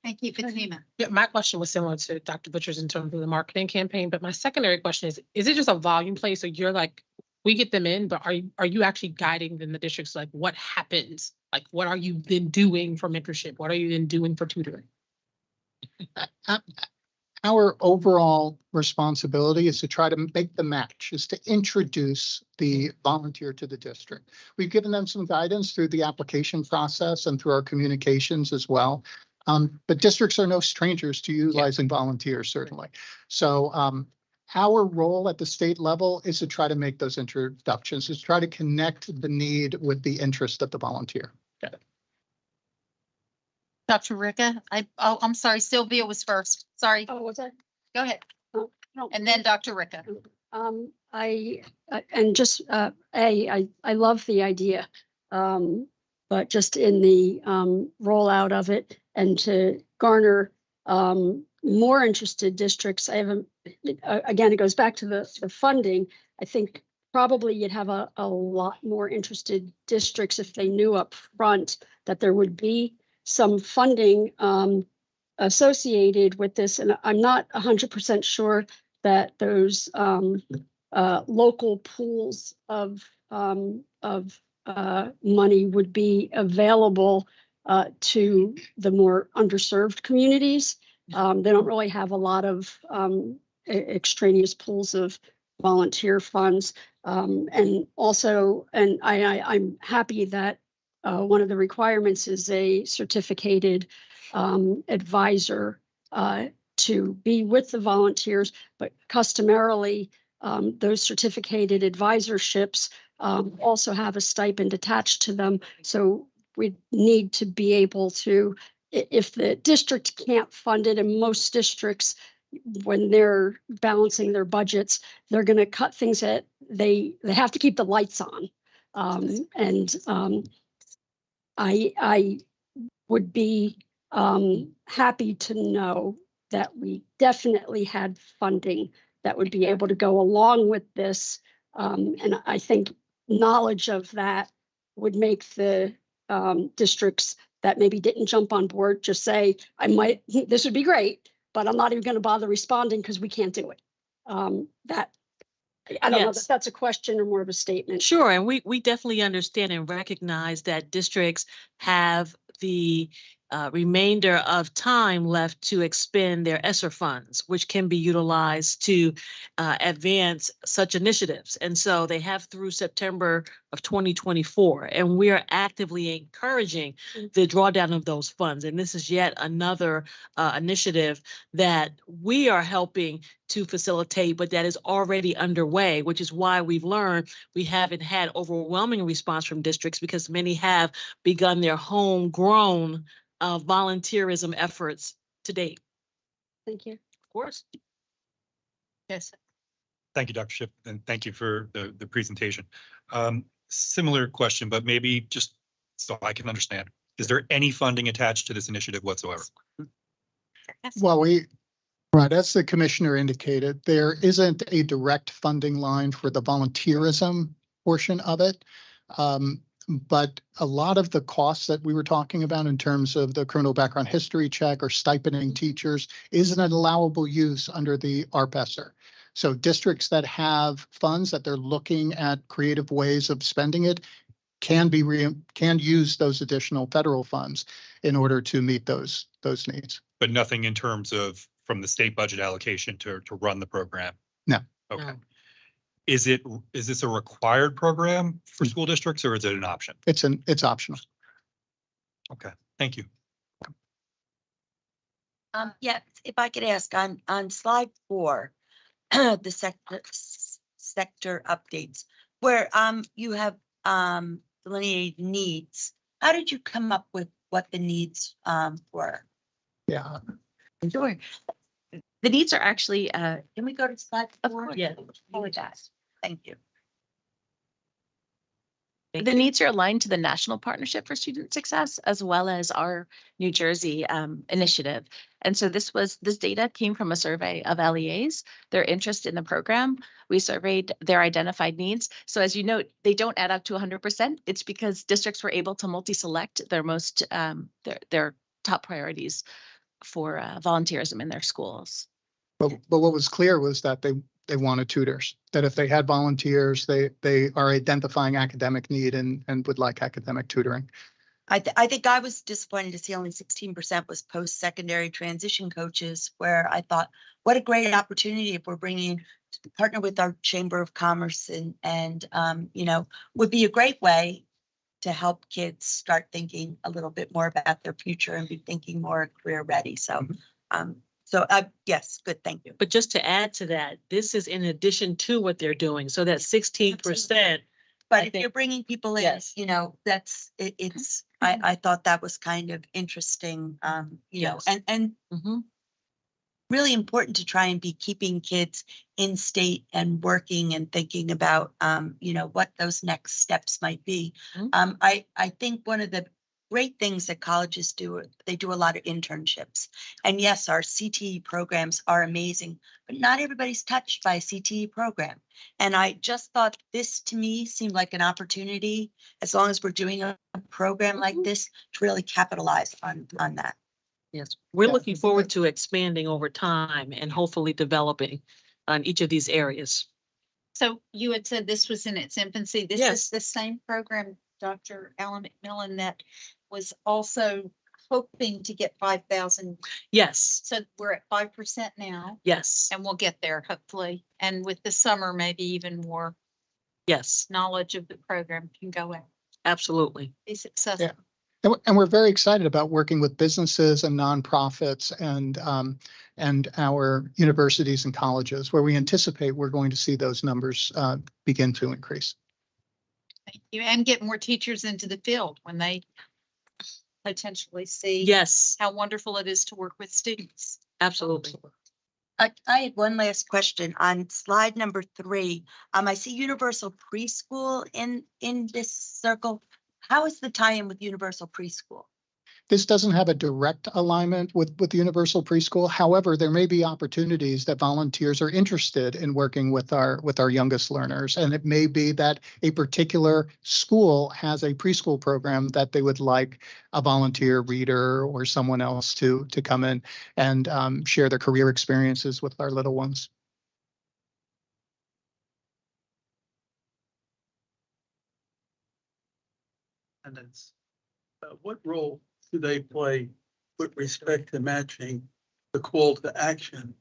Thank you, Fatima. Yeah, my question was similar to Dr. Butcher's in terms of the marketing campaign, but my secondary question is it just a volume play? So you're like, we get them in, but are you actually guiding them, the districts, like what happens? Like, what are you then doing for mentorship? What are you then doing for tutoring? Our overall responsibility is to try to make the match, is to introduce the volunteer to the district. We've given them some guidance through the application process and through our communications as well. But districts are no strangers to utilizing volunteers, certainly. So our role at the state level is to try to make those introductions, is to try to connect the need with the interest of the volunteer. Got it. Dr. Ricca, I'm sorry, Sylvia was first. Sorry. Oh, was that? Go ahead. Oh, no. And then Dr. Ricca. I love the idea, but just in the rollout of it and to garner more interested districts, again, it goes back to the funding. I think probably you'd have a lot more interested districts if they knew up front that there would be some funding associated with this. And I'm not 100% sure that those local pools of money would be available to the more underserved communities. They don't really have a lot of extraneous pools of volunteer funds. And also, I'm happy that one of the requirements is a certificated advisor to be with the volunteers, but customarily those certificated advisorships also have a stipend attached to them. So we need to be able to, if the district can't fund it, and most districts, when they're balancing their budgets, they're going to cut things that they have to keep the lights on. I would be happy to know that we definitely had funding that would be able to go along with this. And I think knowledge of that would make the districts that maybe didn't jump on board just say, this would be great, but I'm not even going to bother responding because we can't do it. I don't know if that's a question or more of a statement. Sure, and we definitely understand and recognize that districts have the remainder of time left to expend their ESSER funds, which can be utilized to advance such initiatives. And so they have through September of 2024, and we are actively encouraging the drawdown of those funds. And this is yet another initiative that we are helping to facilitate, but that is already underway, which is why we've learned we haven't had overwhelming response from districts because many have begun their homegrown volunteerism efforts to date. Thank you. Of course. Yes. Thank you, Dr. Shipp, and thank you for the presentation. Similar question, but maybe just so I can understand. Is there any funding attached to this initiative whatsoever? Well, right, as the commissioner indicated, there isn't a direct funding line for the volunteerism portion of it. But a lot of the costs that we were talking about in terms of the criminal background history check or stipending teachers is an allowable use under the ARP-ESSER. So districts that have funds that they're looking at creative ways of spending it, can use those additional federal funds in order to meet those needs. But nothing in terms of from the state budget allocation to run the program? No. Okay. No. Is this a required program for school districts or is it an option? It's optional. Okay, thank you. Yeah, if I could ask on slide 4, the sector updates, where you have delineated needs. How did you come up with what the needs were? Yeah. Sure. The needs are actually, can we go to slide 4? Yeah. Apologize. Thank you. The needs are aligned to the National Partnership for Student Success as well as our New Jersey initiative. And so this data came from a survey of LEAs, their interest in the program. We surveyed their identified needs. So as you note, they don't add up to 100%. It's because districts were able to multi-select their most their top priorities for volunteerism in their schools. But what was clear was that they wanted tutors, that if they had volunteers, they are identifying academic need and would like academic tutoring. I think I was disappointed to see only 16% was post-secondary transition coaches, where I thought, what a great opportunity if we're bringing partner with our Chamber of Commerce and you know, would be a great way to help kids start thinking a little bit more about their future and be thinking more career ready. So, yes, good, thank you. But just to add to that, this is in addition to what they're doing. So that 16%. But if you're bringing people in, Yes. you know, that's, it's, I thought that was kind of interesting, you know, Yes. and Mhm. really important to try and be keeping kids in state and working and thinking about, you know, what those next steps might be. Mhm. I think one of the great things that colleges do, they do a lot of internships. And yes, our CTE programs are amazing, but not everybody's touched by a CTE program. And I just thought this to me seemed like an opportunity, as long as we're doing a program like this, to really capitalize on that. Yes, we're Yeah. looking forward to expanding over time and hopefully developing on each of these areas. So you had said this was in its infancy. This Yes. is the same program, Dr. Alan McMillan, that was also hoping to get 5,000. Yes, So we're at 5% now, yes, and we'll get there hopefully. And with the summer, maybe even more yes, knowledge of the program can go out, absolutely. be successful. Yeah. And we're very excited about working with businesses and nonprofits and our universities and colleges, where we anticipate we're going to see those numbers begin to increase. Thank you. And get more teachers into the field when they potentially see Yes, how wonderful it is to work with students. absolutely. I had one last question on slide number 3. I see universal preschool in this circle. How is the tie-in with universal preschool? This doesn't have a direct alignment with universal preschool. However, there may be opportunities that volunteers are interested in working with our youngest learners. And it may be that a particular school has a preschool program that they would like a volunteer reader or someone else to come in and share their career experiences with our little ones. What role do they play with respect to matching the call to action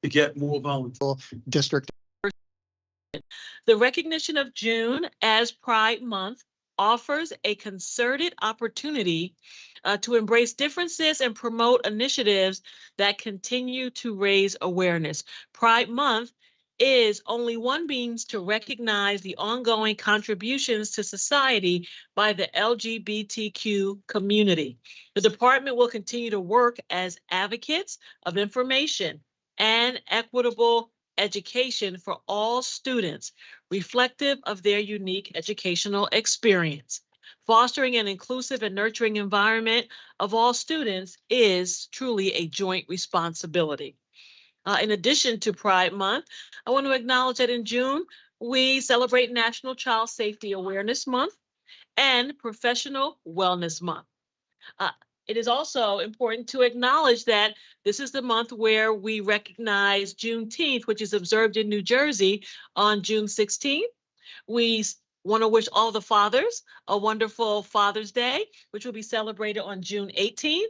to get more volunteers? District. The recognition of June as Pride Month offers a concerted opportunity to embrace differences and promote initiatives that continue to raise awareness. Pride Month is only one means to recognize the ongoing contributions to society by the LGBTQ community. The department will continue to work as advocates of information and equitable education for all students, reflective of their unique educational experience. Fostering an inclusive and nurturing environment of all students is truly a joint responsibility. In addition to Pride Month, I want to acknowledge that in June, we celebrate National Child Safety Awareness Month and Professional Wellness Month. It is also important to acknowledge that this is the month where we recognize Juneteenth, which is observed in New Jersey on June 16th. We Want to wish all the fathers a wonderful Father's Day, which will be celebrated on June 18th.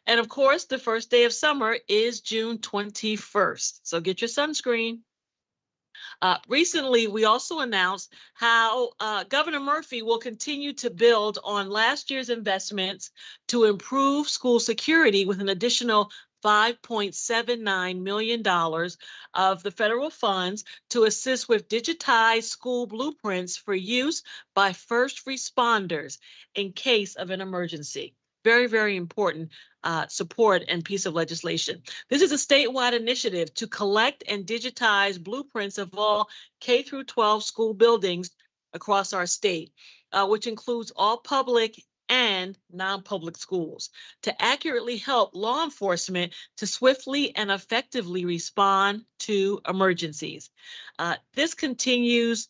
And of course, the first day of summer is June 21st. So get your sunscreen. Recently, we also announced how Governor Murphy will continue to build on last year's investments to improve school security with an additional $5.79 million of the federal funds to assist with digitized school blueprints for use by first responders in case of an emergency. Very, very important support and piece of legislation. This is a statewide initiative to collect and digitize blueprints of all K through 12 school buildings across our state, which includes all public and non-public schools, to accurately help law enforcement to swiftly and effectively respond to emergencies. This continues.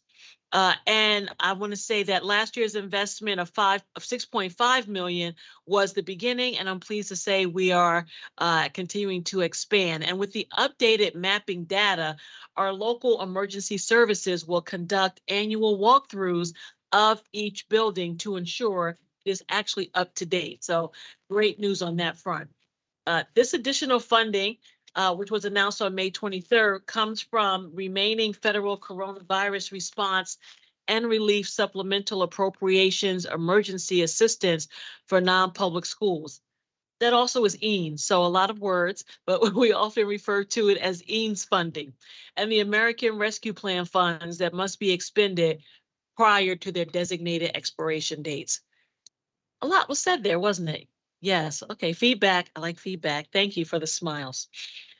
And I want to say that last year's investment of 6.5 million was the beginning, and I'm pleased to say we are continuing to expand. And with the updated mapping data, our local emergency services will conduct annual walkthroughs of each building to ensure it is actually up to date. So great news on that front. This additional funding, which was announced on May 23rd, comes from remaining federal coronavirus response and relief supplemental appropriations emergency assistance for non-public schools. That also is EANS, so a lot of words, but we often refer to it as EANS funding, and the American Rescue Plan funds that must be expended prior to their designated expiration dates. A lot was said there, wasn't it? Yes. Okay. Feedback. I like feedback. Thank you for the smiles.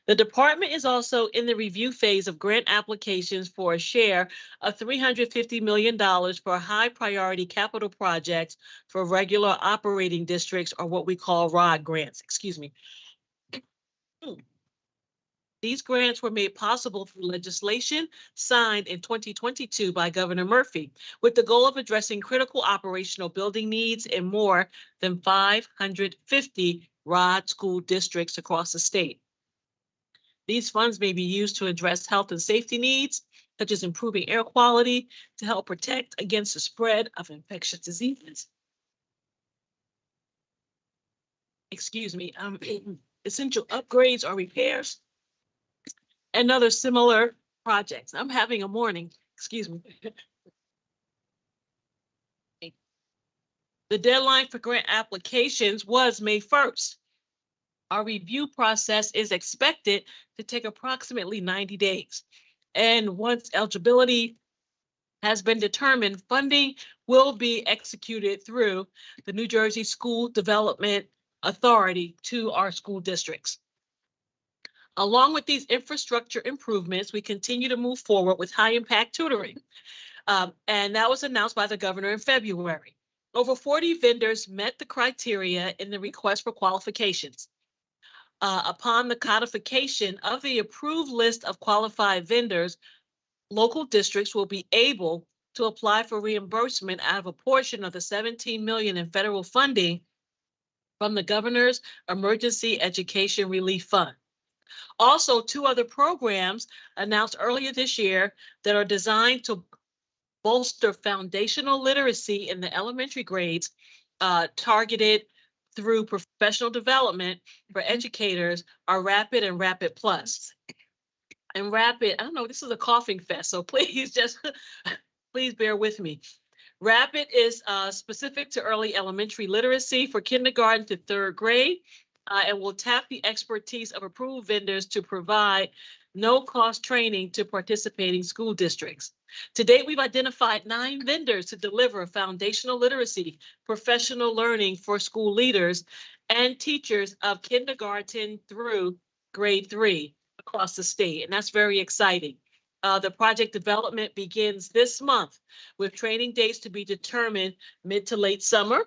The department is also in the review phase of grant applications for a share of $350 million for high priority capital projects for regular operating districts, or what we call ROD grants. Excuse me. These grants were made possible through legislation signed in 2022 by Governor Murphy, with the goal of addressing critical operational building needs in more than 550 ROD school districts across the state. These funds may be used to address health and safety needs, such as improving air quality to help protect against the spread of infectious diseases. Excuse me, essential upgrades or repairs, and other similar projects. I'm having a morning, excuse me. The deadline for grant applications was May 1st. Our review process is expected to take approximately 90 days. And once eligibility has been determined, funding will be executed through the New Jersey School Development Authority to our school districts. Along with these infrastructure improvements, we continue to move forward with high impact tutoring. And that was announced by the governor in February. Over 40 vendors met the criteria in the request for qualifications. Upon the codification of the approved list of qualified vendors, local districts will be able to apply for reimbursement out of a portion of the $17 million in federal funding from the governor's Emergency Education Relief Fund. Also, 2 other programs announced earlier this year that are designed to bolster foundational literacy in the elementary grades, targeted through professional development for educators, are Rapid and Rapid Plus. And Rapid, I don't know, this is a coughing fest, so please just, please bear with me. Rapid is specific to early elementary literacy for kindergarten to 3rd grade, and will tap the expertise of approved vendors to provide no-cost training to participating school districts. To date, we've identified 9 vendors to deliver foundational literacy, professional learning for school leaders and teachers of kindergarten through grade 3 across the state, and that's very exciting. The project development begins this month with training dates to be determined mid to late summer,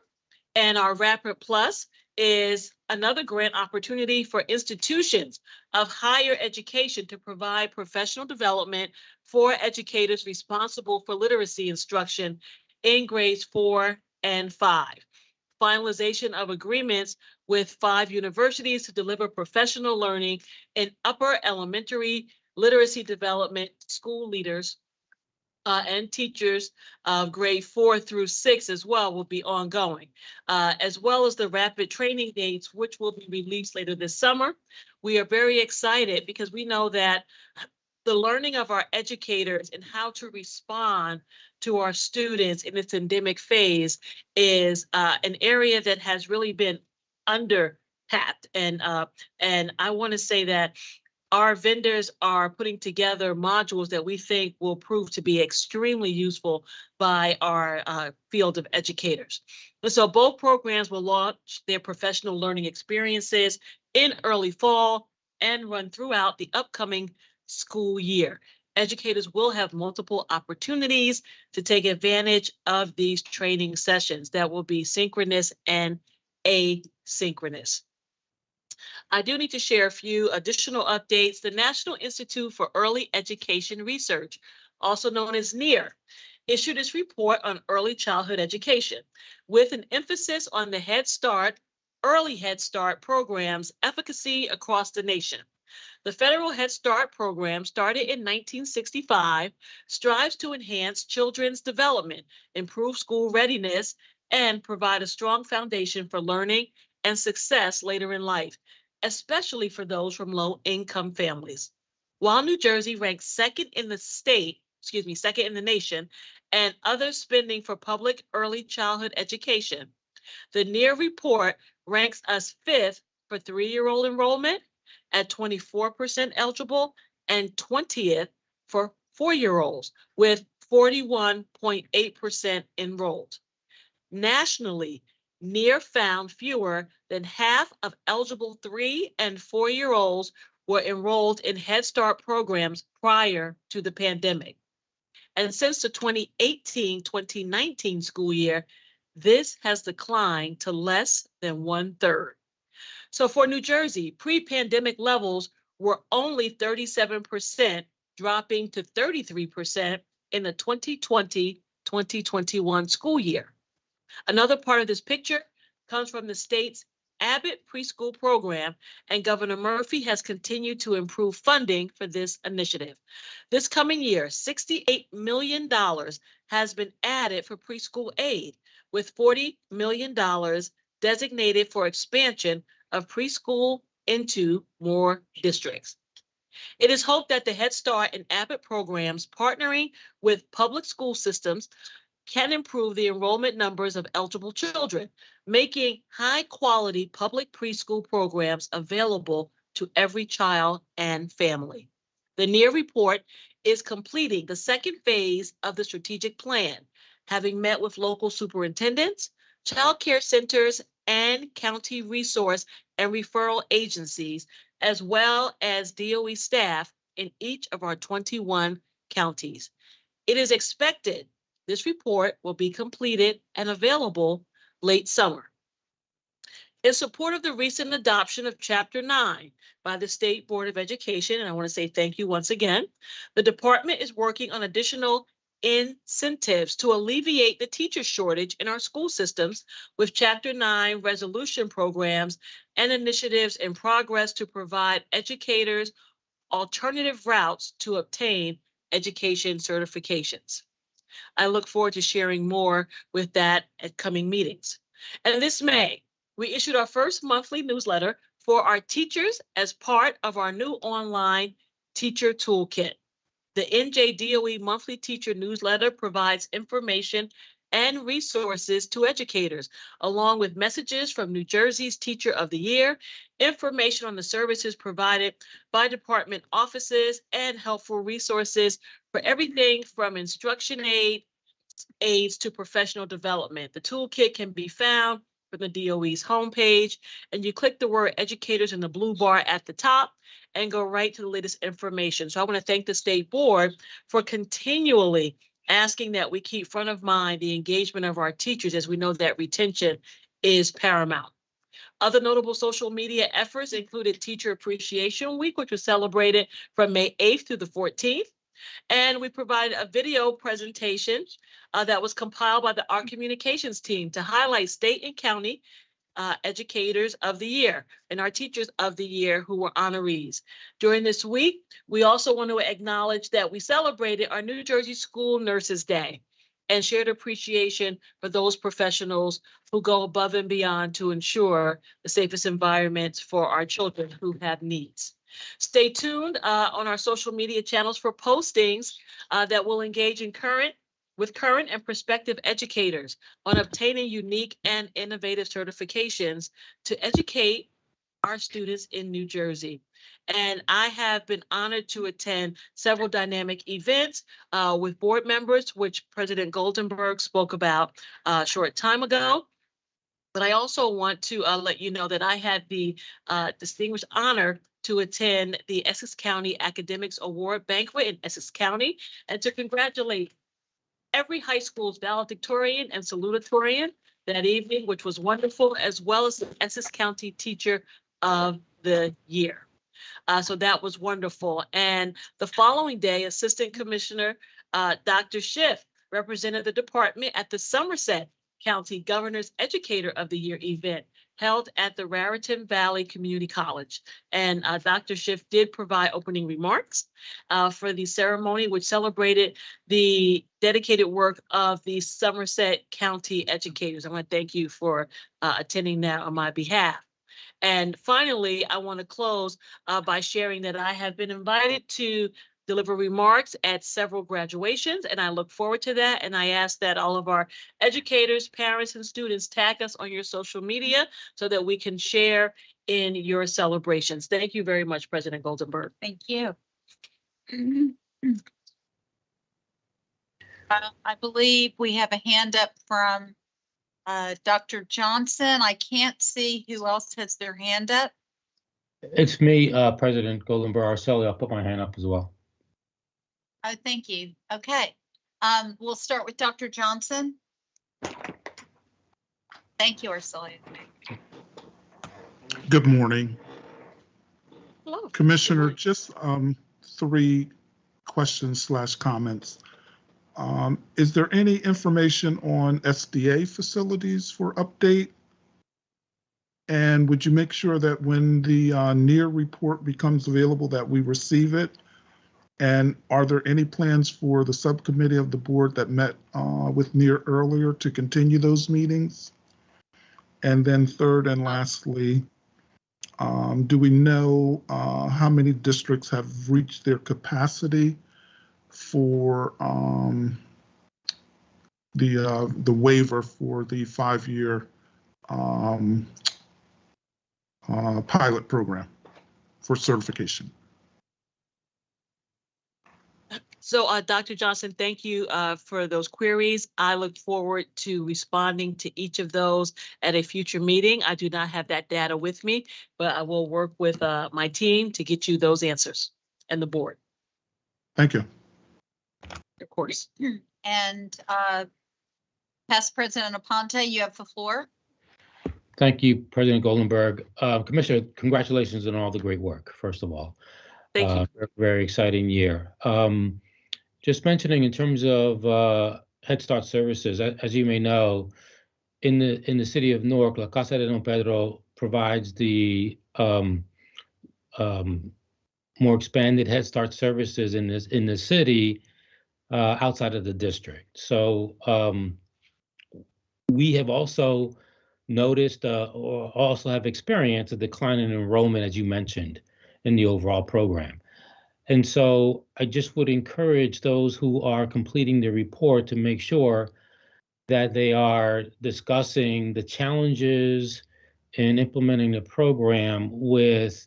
and our Rapid Plus is another grant opportunity for institutions of higher education to provide professional development for educators responsible for literacy instruction in grades 4 and 5. Finalization of agreements with 5 universities to deliver professional learning in upper elementary literacy development school leaders and teachers of grade 4 through 6 as well will be ongoing, as well as the rapid training dates, which will be released later this summer. We are very excited because we know that the learning of our educators and how to respond to our students in this endemic phase is an area that has really been under tapped. And I want to say that our vendors are putting together modules that we think will prove to be extremely useful by our field of educators. And so both programs will launch their professional learning experiences in early fall and run throughout the upcoming school year. Educators will have multiple opportunities to take advantage of these training sessions that will be synchronous and asynchronous. I do need to share a few additional updates. The National Institute for Early Education Research, also known as NEAR, issued its report on early childhood education with an emphasis on the Head Start, early Head Start programs' efficacy across the nation. The federal Head Start program, started in 1965, strives to enhance children's development, improve school readiness, and provide a strong foundation for learning and success later in life, especially for those from low-income families. While New Jersey ranks second in the nation, and other spending for public early childhood education, the NEAR report ranks us 5th for 3-year-old enrollment at 24% eligible and 20th for 4-year-olds with 41.8% enrolled. Nationally, NEAR found fewer than half of eligible 3- and 4-year-olds were enrolled in Head Start programs prior to the pandemic. And since the 2018-2019 school year, this has declined to less than 1/3. So for New Jersey, pre-pandemic levels were only 37%, dropping to 33% in the 2020-2021 school year. Another part of this picture comes from the state's Abbott preschool program, and Governor Murphy has continued to improve funding for this initiative. This coming year, $68 million has been added for preschool aid, with $40 million designated for expansion of preschool into more districts. It is hoped that the Head Start and Abbott programs, partnering with public school systems, can improve the enrollment numbers of eligible children, making high-quality public preschool programs available to every child and family. The NEAR report is completing the second phase of the strategic plan, having met with local superintendents, child care centers, and county resource and referral agencies, as well as DOE staff in each of our 21 counties. It is expected this report will be completed and available late summer. In support of the recent adoption of Chapter 9 by the State Board of Education, and I want to say thank you once again, the department is working on additional incentives to alleviate the teacher shortage in our school systems with Chapter 9 resolution programs and initiatives in progress to provide educators alternative routes to obtain education certifications. I look forward to sharing more with that at coming meetings. And this May, we issued our first monthly newsletter for our teachers as part of our new online teacher toolkit. The NJDOE monthly teacher newsletter provides information and resources to educators, along with messages from New Jersey's Teacher of the Year, information on the services provided by department offices, and helpful resources for everything from instruction aids to professional development. The toolkit can be found from the DOE's homepage, and you click the word educators in the blue bar at the top and go right to the latest information. So I want to thank the State Board for continually asking that we keep front of mind the engagement of our teachers, as we know that retention is paramount. Other notable social media efforts included Teacher Appreciation Week, which was celebrated from May 8th through the 14th. And we provided a video presentation that was compiled by our communications team to highlight state and county Educators of the Year and our Teachers of the Year who were honorees. During this week, we also want to acknowledge that we celebrated our New Jersey School Nurses Day and shared appreciation for those professionals who go above and beyond to ensure the safest environments for our children who have needs. Stay tuned on our social media channels for postings that will engage with current and prospective educators on obtaining unique and innovative certifications to educate our students in New Jersey. And I have been honored to attend several dynamic events with board members, which President Goldenberg spoke about a short time ago. But I also want to let you know that I had the distinguished honor to attend the Essex County Academics Award Banquet in Essex County and to congratulate every high school's valedictorian and salutatorian that evening, which was wonderful, as well as the Essex County Teacher of the Year. So that was wonderful. And the following day, Assistant Commissioner Dr. Schiff represented the department at the Somerset County Governor's Educator of the Year event held at the Raritan Valley Community College. And Dr. Schiff did provide opening remarks for the ceremony, which celebrated the dedicated work of the Somerset County educators. I want to thank you for attending that on my behalf. And finally, I want to close by sharing that I have been invited to deliver remarks at several graduations, and I look forward to that. And I ask that all of our educators, parents, and students tag us on your social media so that we can share in your celebrations. Thank you very much, President Goldenberg. Thank you. I believe we have a hand up from Dr. Johnson. I can't see who else has their hand up. It's me, President Goldenberg Arceli. I'll put my hand up as well. Oh, thank you. Okay. We'll start with Dr. Johnson. Thank you, Arceli. Good morning. Hello. Commissioner, just 3 questions / comments. Is there any information on SDA facilities for update? And would you make sure that when the NEAR report becomes available that we receive it? And are there any plans for the subcommittee of the board that met with NEAR earlier to continue those meetings? And then third and lastly, do we know how many districts have reached their capacity for the waiver for the 5-year pilot program for certification? So, Dr. Johnson, thank you for those queries. I look forward to responding to each of those at a future meeting. I do not have that data with me, but I will work with my team to get you those answers and the board. Thank you. Of course. And Past President Aponte, you have the floor. Thank you, President Goldenberg. Commissioner, congratulations on all the great work, first of all. Thank you. Very exciting year. Just mentioning in terms of Head Start services, as you may know, in the city of Newark, La Casa de Don Pedro provides the more expanded Head Start services in the city outside of the district. So we have also noticed or also have experienced a decline in enrollment, as you mentioned, in the overall program. And so I just would encourage those who are completing the report to make sure that they are discussing the challenges in implementing the program with,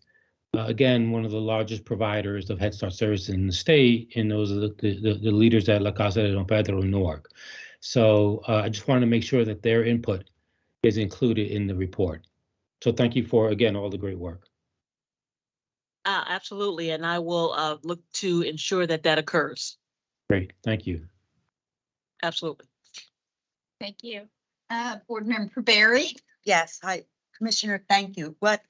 again, one of the largest providers of Head Start services in the state, and those are the leaders at La Casa de Don Pedro in Newark. So I just wanted to make sure that their input is included in the report. So thank you for, again, all the great work. Absolutely, and I will look to ensure that that occurs. Great, thank you. Absolutely. Thank you. Board Member Barry. Yes, hi, Commissioner, thank you. What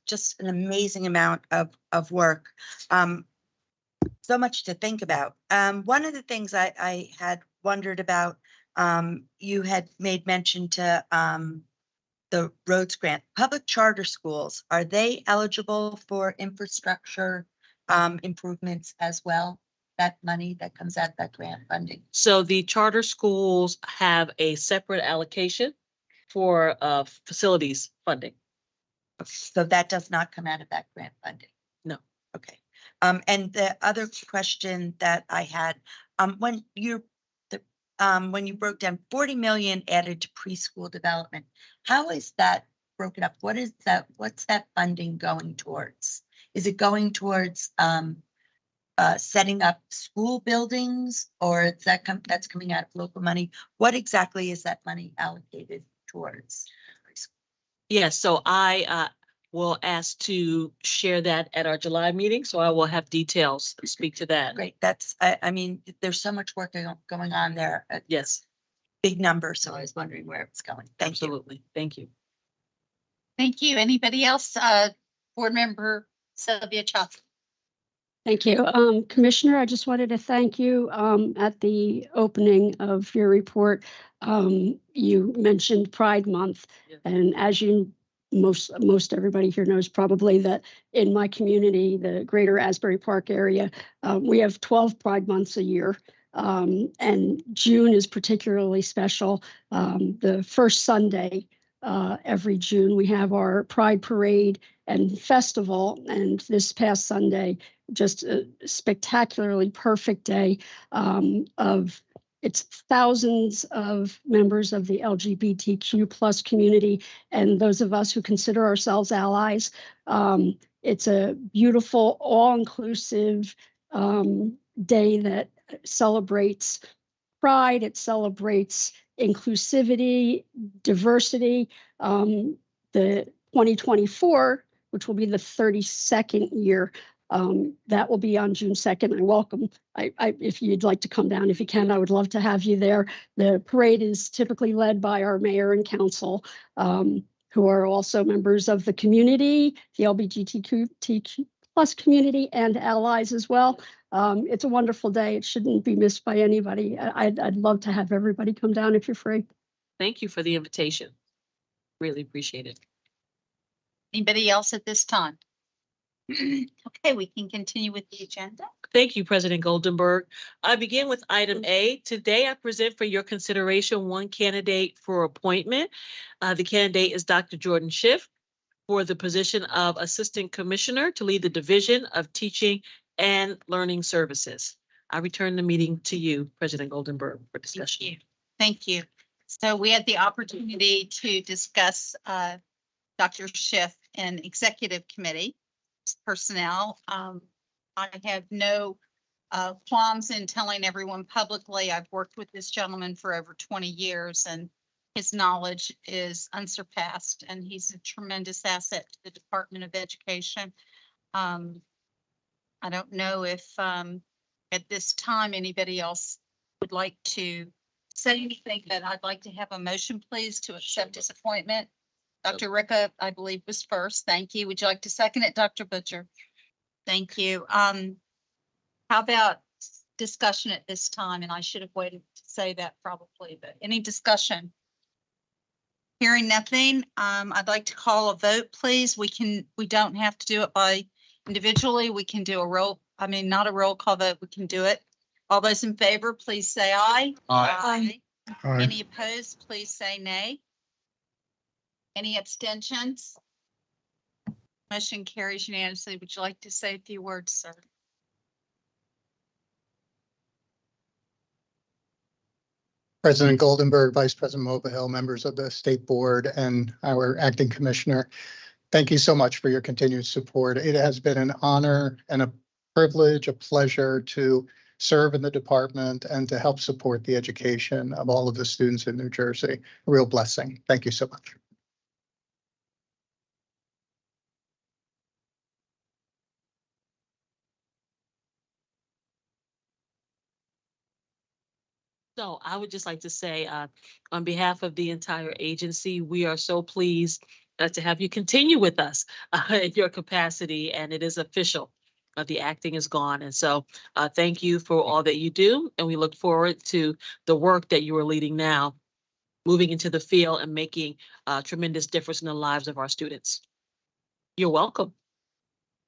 just an amazing amount of work. So much to think about. One of the things I had wondered about, you had made mention to the roads grant. Public charter schools, are they eligible for infrastructure improvements as well? That money that comes out of that grant funding? So the charter schools have a separate allocation for facilities funding. So that does not come out of that grant funding? No. Okay. And the other question that I had, when you broke down 40 million added to preschool development, how is that broken up? What is that? What's that funding going towards? Is it going towards setting up school buildings, or is that that's coming out of local money? What exactly is that money allocated towards? Yes, so I will ask to share that at our July meeting, so I will have details to speak to that. Great, that's, I mean, there's so much work going on there. Yes. Big number, so I was wondering where it's going. Thank you. Absolutely, thank you. Thank you. Anybody else? Board member Sylvia Chop. Thank you. Commissioner, I just wanted to thank you at the opening of your report. You mentioned Pride Month, and as you most everybody here knows probably that in my community, the greater Asbury Park area, we have 12 Pride Months a year. And June is particularly special. The first Sunday every June, we have our Pride Parade and Festival. And this past Sunday, just a spectacularly perfect day of it's thousands of members of the LGBTQ plus community and those of us who consider ourselves allies. It's a beautiful, all-inclusive day that celebrates pride. It celebrates inclusivity, diversity. The 2024, which will be the 32nd year, that will be on June 2nd. I welcome, if you'd like to come down, if you can, I would love to have you there. The parade is typically led by our mayor and council, who are also members of the community, the LGBTQ plus community and allies as well. It's a wonderful day. It shouldn't be missed by anybody. I'd love to have everybody come down if you're free. Thank you for the invitation. Really appreciate it. Anybody else at this time? Okay, we can continue with the agenda. Thank you, President Goldenberg. I begin with item A. Today, I present for your consideration one candidate for appointment. The candidate is Dr. Jordan Schiff for the position of Assistant Commissioner to lead the Division of Teaching and Learning Services. I return the meeting to you, President Goldenberg, for discussion. Thank you. So we had the opportunity to discuss Dr. Schiff in Executive Committee personnel. I have no qualms in telling everyone publicly. I've worked with this gentleman for over 20 years and his knowledge is unsurpassed and he's a tremendous asset to the Department of Education. I don't know if at this time anybody else would like to say anything, but I'd like to have a motion, please, to accept his appointment. Dr. Ricka, I believe, was first. Thank you. Would you like to second it, Dr. Butcher? Thank you. How about discussion at this time? And I should have waited to say that probably, but any discussion? Hearing nothing, I'd like to call a vote, please. We don't have to do it by individually. We can do not a roll call vote. We can do it. All those in favor, please say aye. Aye. Aye. Any opposed, please say nay. Any abstentions? Motion carries unanimously. Would you like to say a few words, sir? President Goldenberg, Vice President Movahill, members of the State Board, and our Acting Commissioner, thank you so much for your continued support. It has been an honor and a privilege, a pleasure to serve in the department and to help support the education of all of the students in New Jersey. A real blessing. Thank you so much. So I would just like to say, on behalf of the entire agency, we are so pleased to have you continue with us in your capacity, and it is official. The acting is gone. And so thank you for all that you do, and we look forward to the work that you are leading now moving into the field and making a tremendous difference in the lives of our students. You're welcome.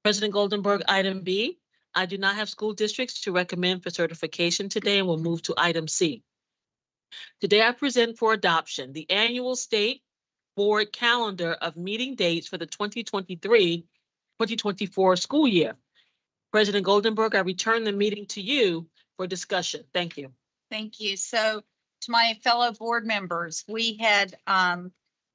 President Goldenberg, item B, I do not have school districts to recommend for certification today, and we'll move to item C. Today I present for adoption the annual state board calendar of meeting dates for the 2023-2024 school year. President Goldenberg, I return the meeting to you for discussion. Thank you. Thank you. So to my fellow board members, we had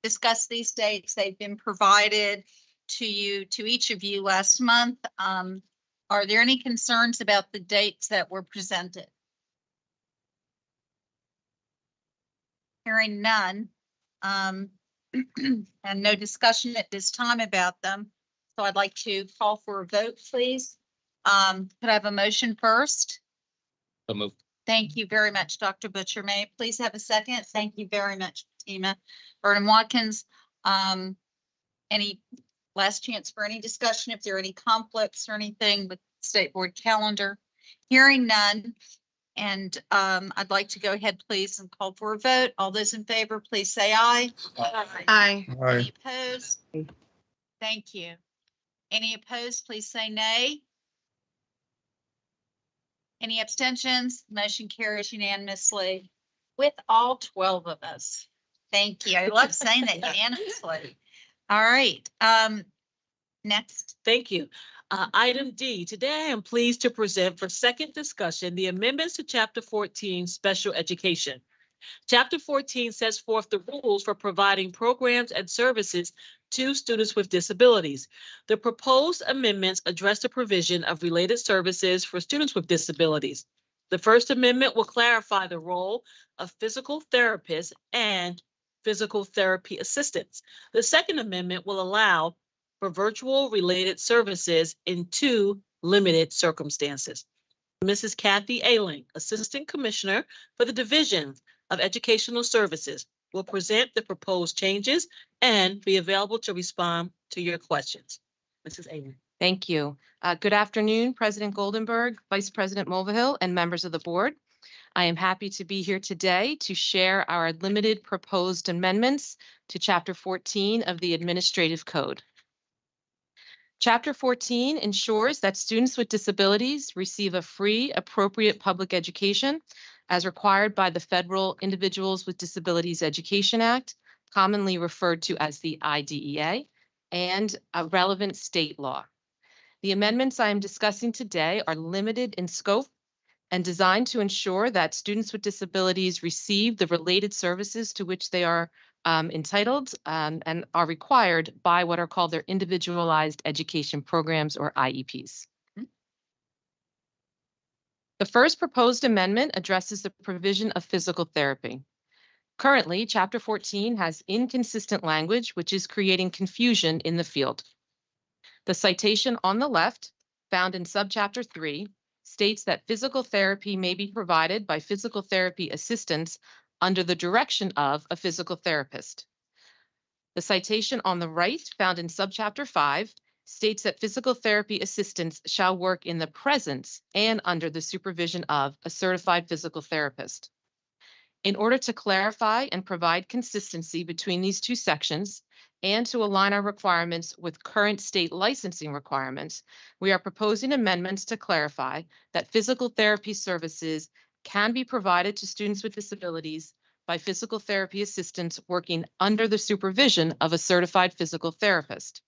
discussed these dates. They've been provided to you, to each of you last month. Are there any concerns about the dates that were presented? Hearing none, and no discussion at this time about them. So I'd like to call for a vote, please. Could I have a motion first? So moved. Thank you very much, Dr. Butcher. May I please have a second? Thank you very much, Fatima. Burnham Watkins. Any last chance for any discussion if there are any conflicts or anything with the state board calendar? Hearing none. And I'd like to go ahead, please, and call for a vote. All those in favor, please say aye. Aye. Any opposed? Thank you. Any opposed, please say nay. Any abstentions? Motion carries unanimously with all 12 of us. Thank you. I love saying that unanimously. All right. Next. Thank you. Item D, today I am pleased to present for second discussion the amendments to Chapter 14, Special Education. Chapter 14 sets forth the rules for providing programs and services to students with disabilities. The proposed amendments address the provision of related services for students with disabilities. The First Amendment will clarify the role of physical therapists and physical therapy assistants. The Second Amendment will allow for virtual related services in 2 limited circumstances. Mrs. Kathy Ailing, Assistant Commissioner for the Division of Educational Services, will present the proposed changes and be available to respond to your questions. Mrs. Ailing. Thank you. Good afternoon, President Goldenberg, Vice President Mulvihill, and members of the board. I am happy to be here today to share our limited proposed amendments to Chapter 14 of the Administrative Code. Chapter 14 ensures that students with disabilities receive a free, appropriate public education as required by the Federal Individuals with Disabilities Education Act, commonly referred to as the IDEA, and a relevant state law. The amendments I am discussing today are limited in scope and designed to ensure that students with disabilities receive the related services to which they are entitled and are required by what are called their individualized education programs, or IEPs. The first proposed amendment addresses the provision of physical therapy. Currently, Chapter 14 has inconsistent language, which is creating confusion in the field. The citation on the left, found in Subchapter 3, states that physical therapy may be provided by physical therapy assistants under the direction of a physical therapist. The citation on the right, found in Subchapter 5, states that physical therapy assistants shall work in the presence and under the supervision of a certified physical therapist. In order to clarify and provide consistency between these two sections and to align our requirements with current state licensing requirements, we are proposing amendments to clarify that physical therapy services can be provided to students with disabilities by physical therapy assistants working under the supervision of a certified physical therapist.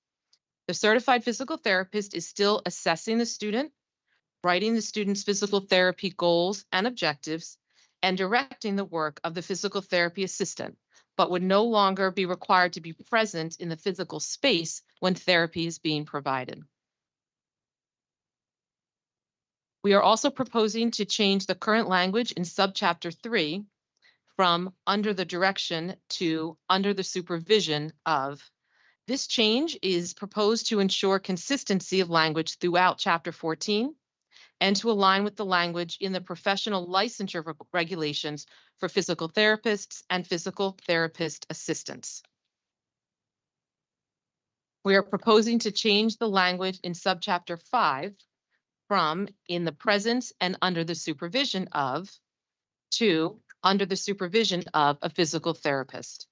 The certified physical therapist is still assessing the student, writing the student's physical therapy goals and objectives, and directing the work of the physical therapy assistant, but would no longer be required to be present in the physical space when therapy is being provided. We are also proposing to change the current language in Subchapter 3 from under the direction to under the supervision of. This change is proposed to ensure consistency of language throughout Chapter 14 and to align with the language in the professional licensure regulations for physical therapists and physical therapist assistants. We are proposing to change the language in Subchapter 5 from in the presence and under the supervision of to under the supervision of a physical therapist.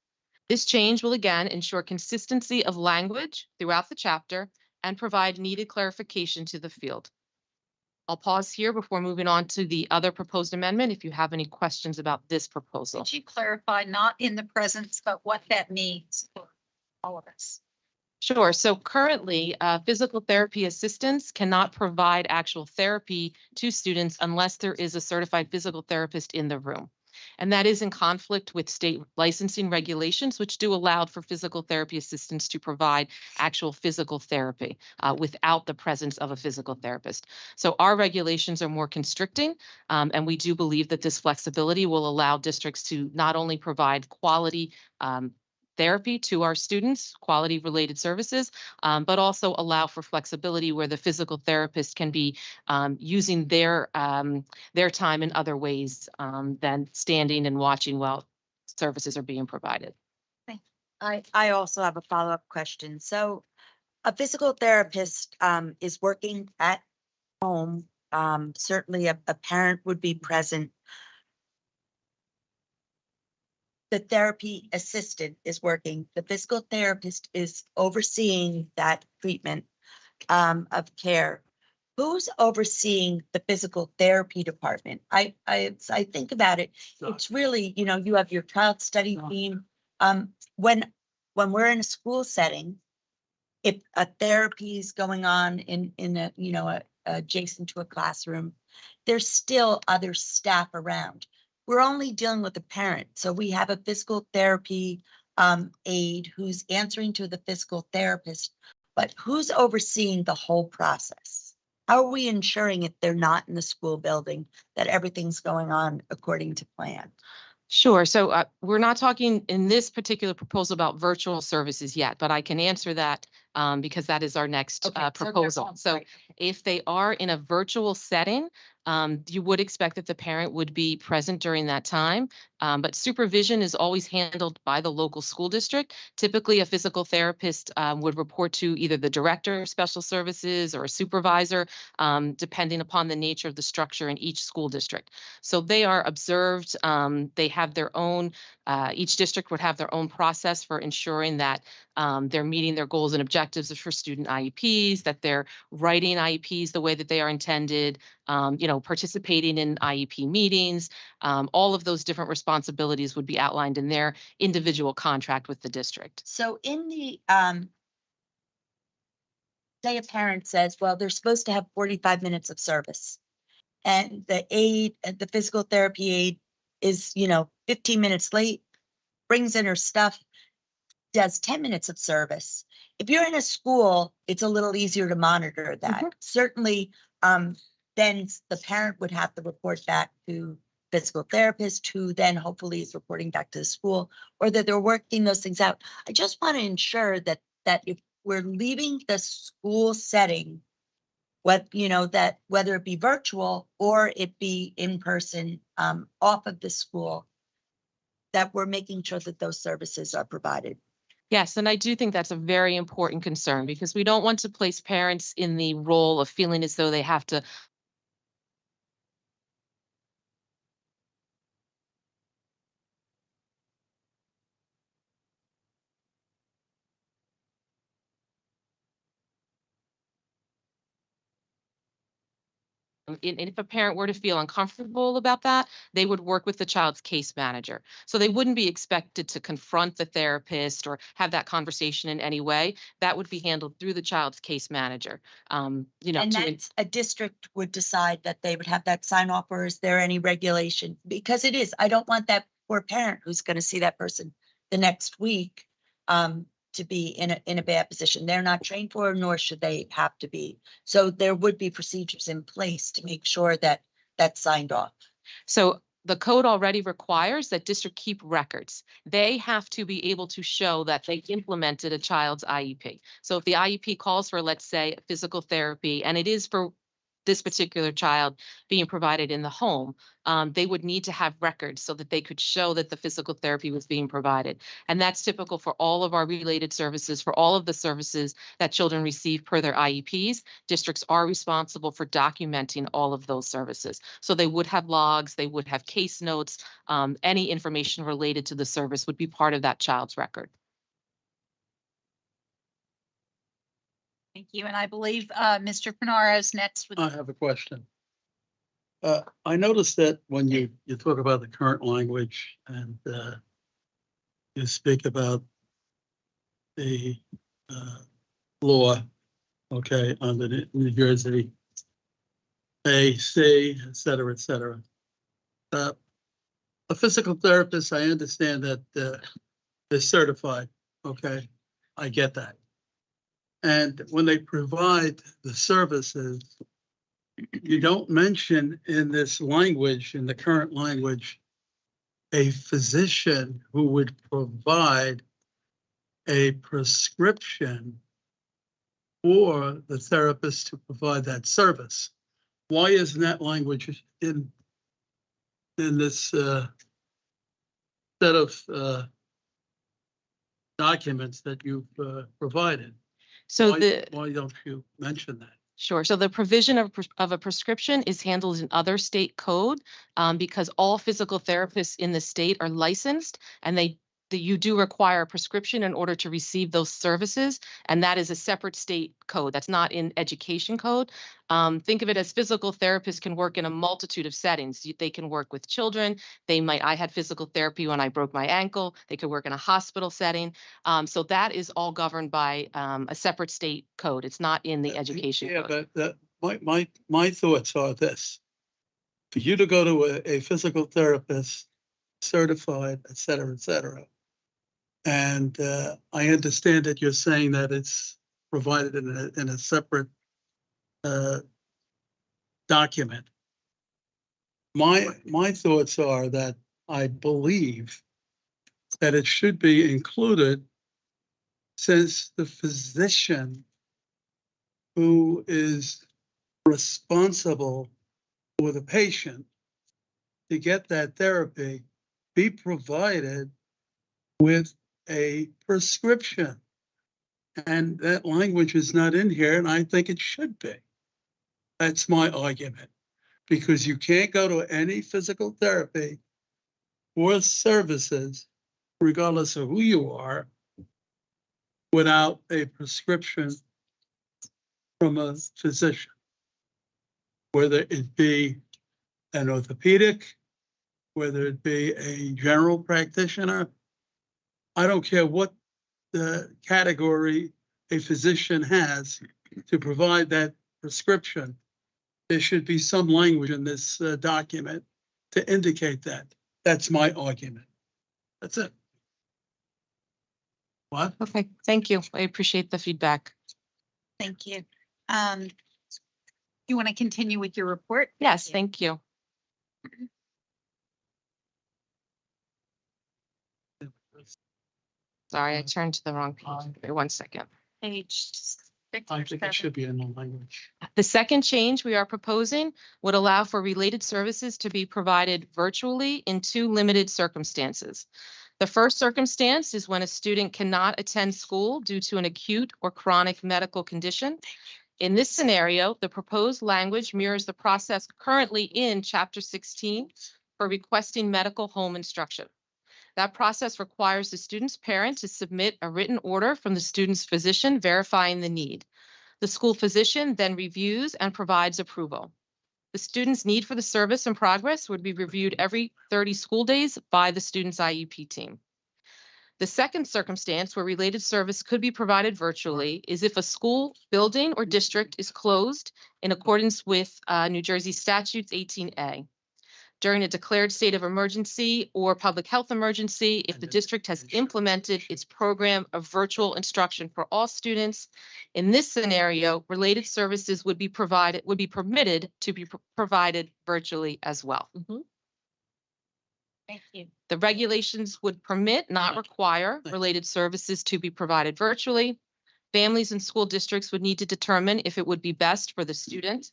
This change will again ensure consistency of language throughout the chapter and provide needed clarification to the field. I'll pause here before moving on to the other proposed amendment if you have any questions about this proposal. Could you clarify, not in the presence, but what that means for all of us? Sure. So currently, physical therapy assistants cannot provide actual therapy to students unless there is a certified physical therapist in the room. And that is in conflict with state licensing regulations, which do allow for physical therapy assistants to provide actual physical therapy without the presence of a physical therapist. So our regulations are more constricting, and we do believe that this flexibility will allow districts to not only provide quality therapy to our students, quality related services, but also allow for flexibility where the physical therapist can be using their time in other ways than standing and watching while services are being provided. I also have a follow-up question. So a physical therapist is working at home. Certainly a parent would be present. The therapy assistant is working. The physical therapist is overseeing that treatment of care. Who's overseeing the physical therapy department? I think about it. It's really, you have your child study team. When we're in a school setting, if a therapy is going on in a adjacent to a classroom, there's still other staff around. We're only dealing with the parent. So we have a physical therapy aide who's answering to the physical therapist, but who's overseeing the whole process? How are we ensuring if they're not in the school building that everything's going on according to plan? Sure. So we're not talking in this particular proposal about virtual services yet, but I can answer that because that is our next proposal. So if they are in a virtual setting, you would expect that the parent would be present during that time, but supervision is always handled by the local school district. Typically, a physical therapist would report to either the director of special services or a supervisor, depending upon the nature of the structure in each school district. So they are observed. They have their own, each district would have their own process for ensuring that they're meeting their goals and objectives for student IEPs, that they're writing IEPs the way that they are intended, participating in IEP meetings. All of those different responsibilities would be outlined in their individual contract with the district. So in the, say a parent says, well, they're supposed to have 45 minutes of service. And the aide, the physical therapy aide is, 15 minutes late, brings in her stuff, does 10 minutes of service. If you're in a school, it's a little easier to monitor that. Certainly, then the parent would have to report back to physical therapist, who then hopefully is reporting back to the school, or that they're working those things out. I just want to ensure that if we're leaving the school setting, that whether it be virtual or it be in person, off of the school, that we're making sure that those services are provided. Yes, and I do think that's a very important concern because we don't want to place parents in the role of feeling as though they have to and if a parent were to feel uncomfortable about that, they would work with the child's case manager. So they wouldn't be expected to confront the therapist or have that conversation in any way. That would be handled through the child's case manager. And that's a district would decide that they would have that sign off, or is there any regulation? Because it is, I don't want that poor parent who's going to see that person the next week to be in a bad position. They're not trained for it, nor should they have to be. So there would be procedures in place to make sure that that's signed off. So the code already requires that district keep records. They have to be able to show that they implemented a child's IEP. So if the IEP calls for, let's say, physical therapy, and it is for this particular child being provided in the home, they would need to have records so that they could show that the physical therapy was being provided. And that's typical for all of our related services, for all of the services that children receive per their IEPs. Districts are responsible for documenting all of those services. So they would have logs, they would have case notes, any information related to the service would be part of that child's record. Thank you. And I believe Mr. Panaro is next. I have a question. I noticed that when you talk about the current language and you speak about the law, okay, under the New Jersey AC, et cetera, et cetera. A physical therapist, I understand that they're certified, okay? I get that. And when they provide the services, you don't mention in this language, in the current language, a physician who would provide a prescription for the therapist to provide that service. Why isn't that language in this set of documents that you've provided? So why don't you mention that? Sure. So the provision of a prescription is handled in other state code because all physical therapists in the state are licensed, and you do require a prescription in order to receive those services, and that is a separate state code. That's not in education code. Think of it as physical therapists can work in a multitude of settings. They can work with children. I had physical therapy when I broke my ankle. They could work in a hospital setting. So that is all governed by a separate state code. It's not in the education code. But my thoughts are this. For you to go to a physical therapist, certified, et cetera, and I understand that you're saying that it's provided in a separate document. My thoughts are that I believe that it should be included, since the physician who is responsible for the patient to get that therapy be provided with a prescription. And that language is not in here, and I think it should be. That's my argument. Because you can't go to any physical therapy or services, regardless of who you are, without a prescription from a physician, whether it be an orthopedic, whether it be a general practitioner. I don't care what the category a physician has to provide that prescription. There should be some language in this document to indicate that. That's my argument. That's it. What? Okay, thank you. I appreciate the feedback. Thank you. You want to continue with your report? Yes, thank you. Sorry, I turned to the wrong page. Wait 1 second. Page 6. I think it should be in the language. The second change we are proposing would allow for related services to be provided virtually in 2 limited circumstances. The first circumstance is when a student cannot attend school due to an acute or chronic medical condition. In this scenario, the proposed language mirrors the process currently in Chapter 16 for requesting medical home instruction. That process requires the student's parent to submit a written order from the student's physician verifying the need. The school physician then reviews and provides approval. The student's need for the service and progress would be reviewed every 30 school days by the student's IEP team. The second circumstance where related service could be provided virtually is if a school, building, or district is closed in accordance with New Jersey Statutes 18A. During a declared state of emergency or public health emergency, if the district has implemented its program of virtual instruction for all students, in this scenario, related services would be permitted to be provided virtually as well. Thank you. The regulations would permit, not require, related services to be provided virtually. Families and school districts would need to determine if it would be best for the student,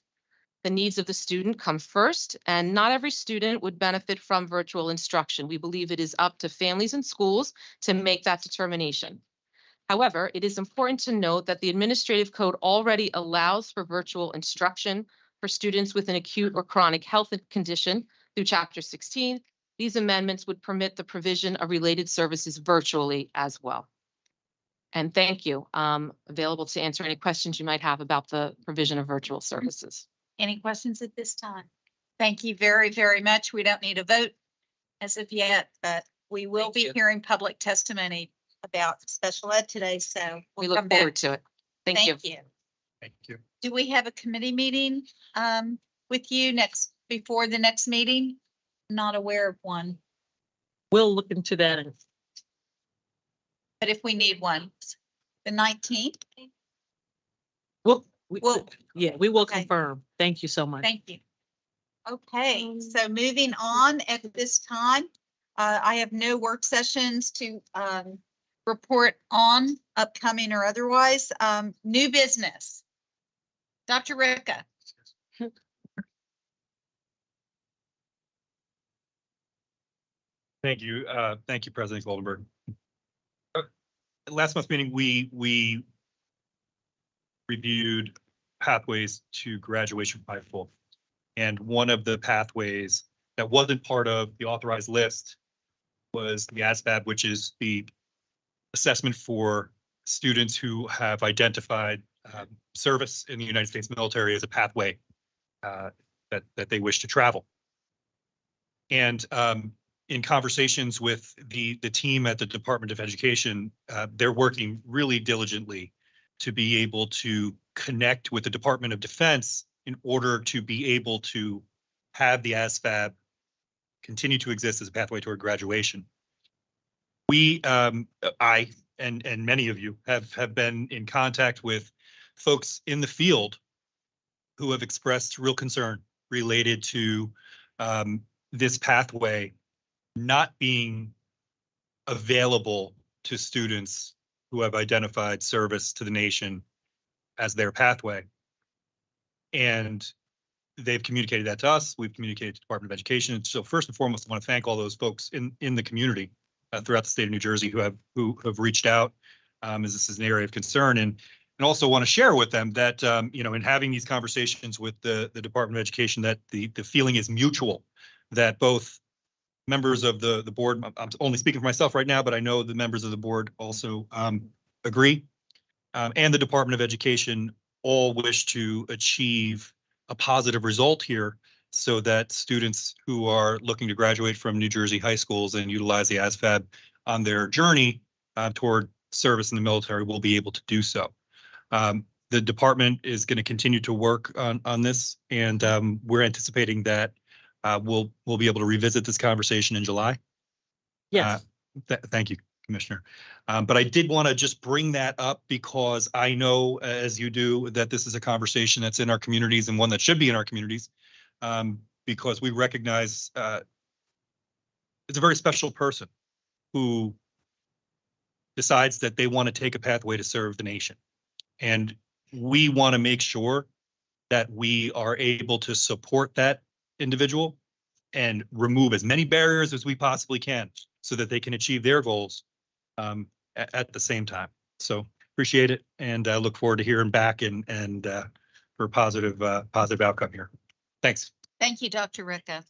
The needs of the student come first, and not every student would benefit from virtual instruction. We believe it is up to families and schools to make that determination. However, it is important to note that the administrative code already allows for virtual instruction for students with an acute or chronic health condition through Chapter 16. These amendments would permit the provision of related services virtually as well. And thank you. Available to answer any questions you might have about the provision of virtual services. Any questions at this time? Thank you very, very much. We don't need a vote as of yet, but we will be hearing public testimony about special ed today, so We we'll look come back. forward to it. Thank you. Thank you. Do we have a committee meeting with you before the next meeting? Not aware of one, We'll look into that. but if we need one, the 19th. We will Okay. confirm. Thank you so much. Thank you. Okay, so moving on at this time, I have no work sessions to report on, upcoming or otherwise. New business. Dr. Ricka. Thank you. Thank you, President Goldenberg. Last month's meeting, we reviewed pathways to graduation by full. And one of the pathways that wasn't part of the authorized list was the ASVAB, which is the assessment for students who have identified service in the United States military as a pathway that they wish to travel. And in conversations with the team at the Department of Education, they're working really diligently to be able to connect with the Department of Defense in order to be able to have the ASVAB continue to exist as a pathway toward graduation. I and many of you have been in contact with folks in the field who have expressed real concern related to this pathway not being available to students who have identified service to the nation as their pathway. And they've communicated that to us. We've communicated to the Department of Education. So first and foremost, I want to thank all those folks in the community throughout the state of New Jersey who have reached out as this is an area of concern, and also want to share with them that in having these conversations with the Department of Education, that the feeling is mutual, that both members of the board, I'm only speaking for myself right now, but I know the members of the board also agree, and the Department of Education all wish to achieve a positive result here so that students who are looking to graduate from New Jersey high schools and utilize the ASVAB on their journey toward service in the military will be able to do so. The department is going to continue to work on this, and we're anticipating that we'll be able to revisit this conversation in July. Yes. Thank you, Commissioner. But I did want to just bring that up because I know, as you do, that this is a conversation that's in our communities and one that should be in our communities, because we recognize it's a very special person who decides that they want to take a pathway to serve the nation. And we want to make sure that we are able to support that individual and remove as many barriers as we possibly can so that they can achieve their goals at the same time. So appreciate it, and I look forward to hearing back and for a positive outcome here. Thanks. Thank you, Dr. Ricka.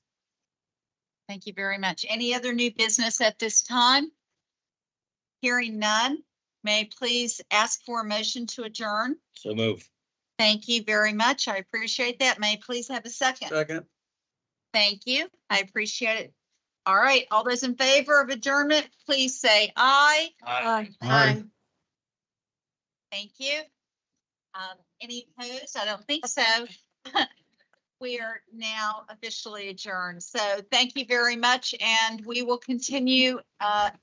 Thank you very much. Any other new business at this time? Hearing none, may I please ask for a motion to adjourn? So move. Thank you very much. I appreciate that. May I please have a second? Second. Thank you. I appreciate it. All right, all those in favor of adjournment, please say aye. Aye. Aye. Thank you. Any opposed? I don't think so. We are now officially adjourned. So thank you very much, and we will continue at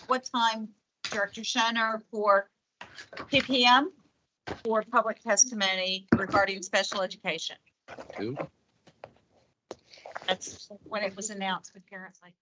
what time, Director Schoner, for 2 p.m. for public testimony regarding special education. Two. That's when it was announced, apparently.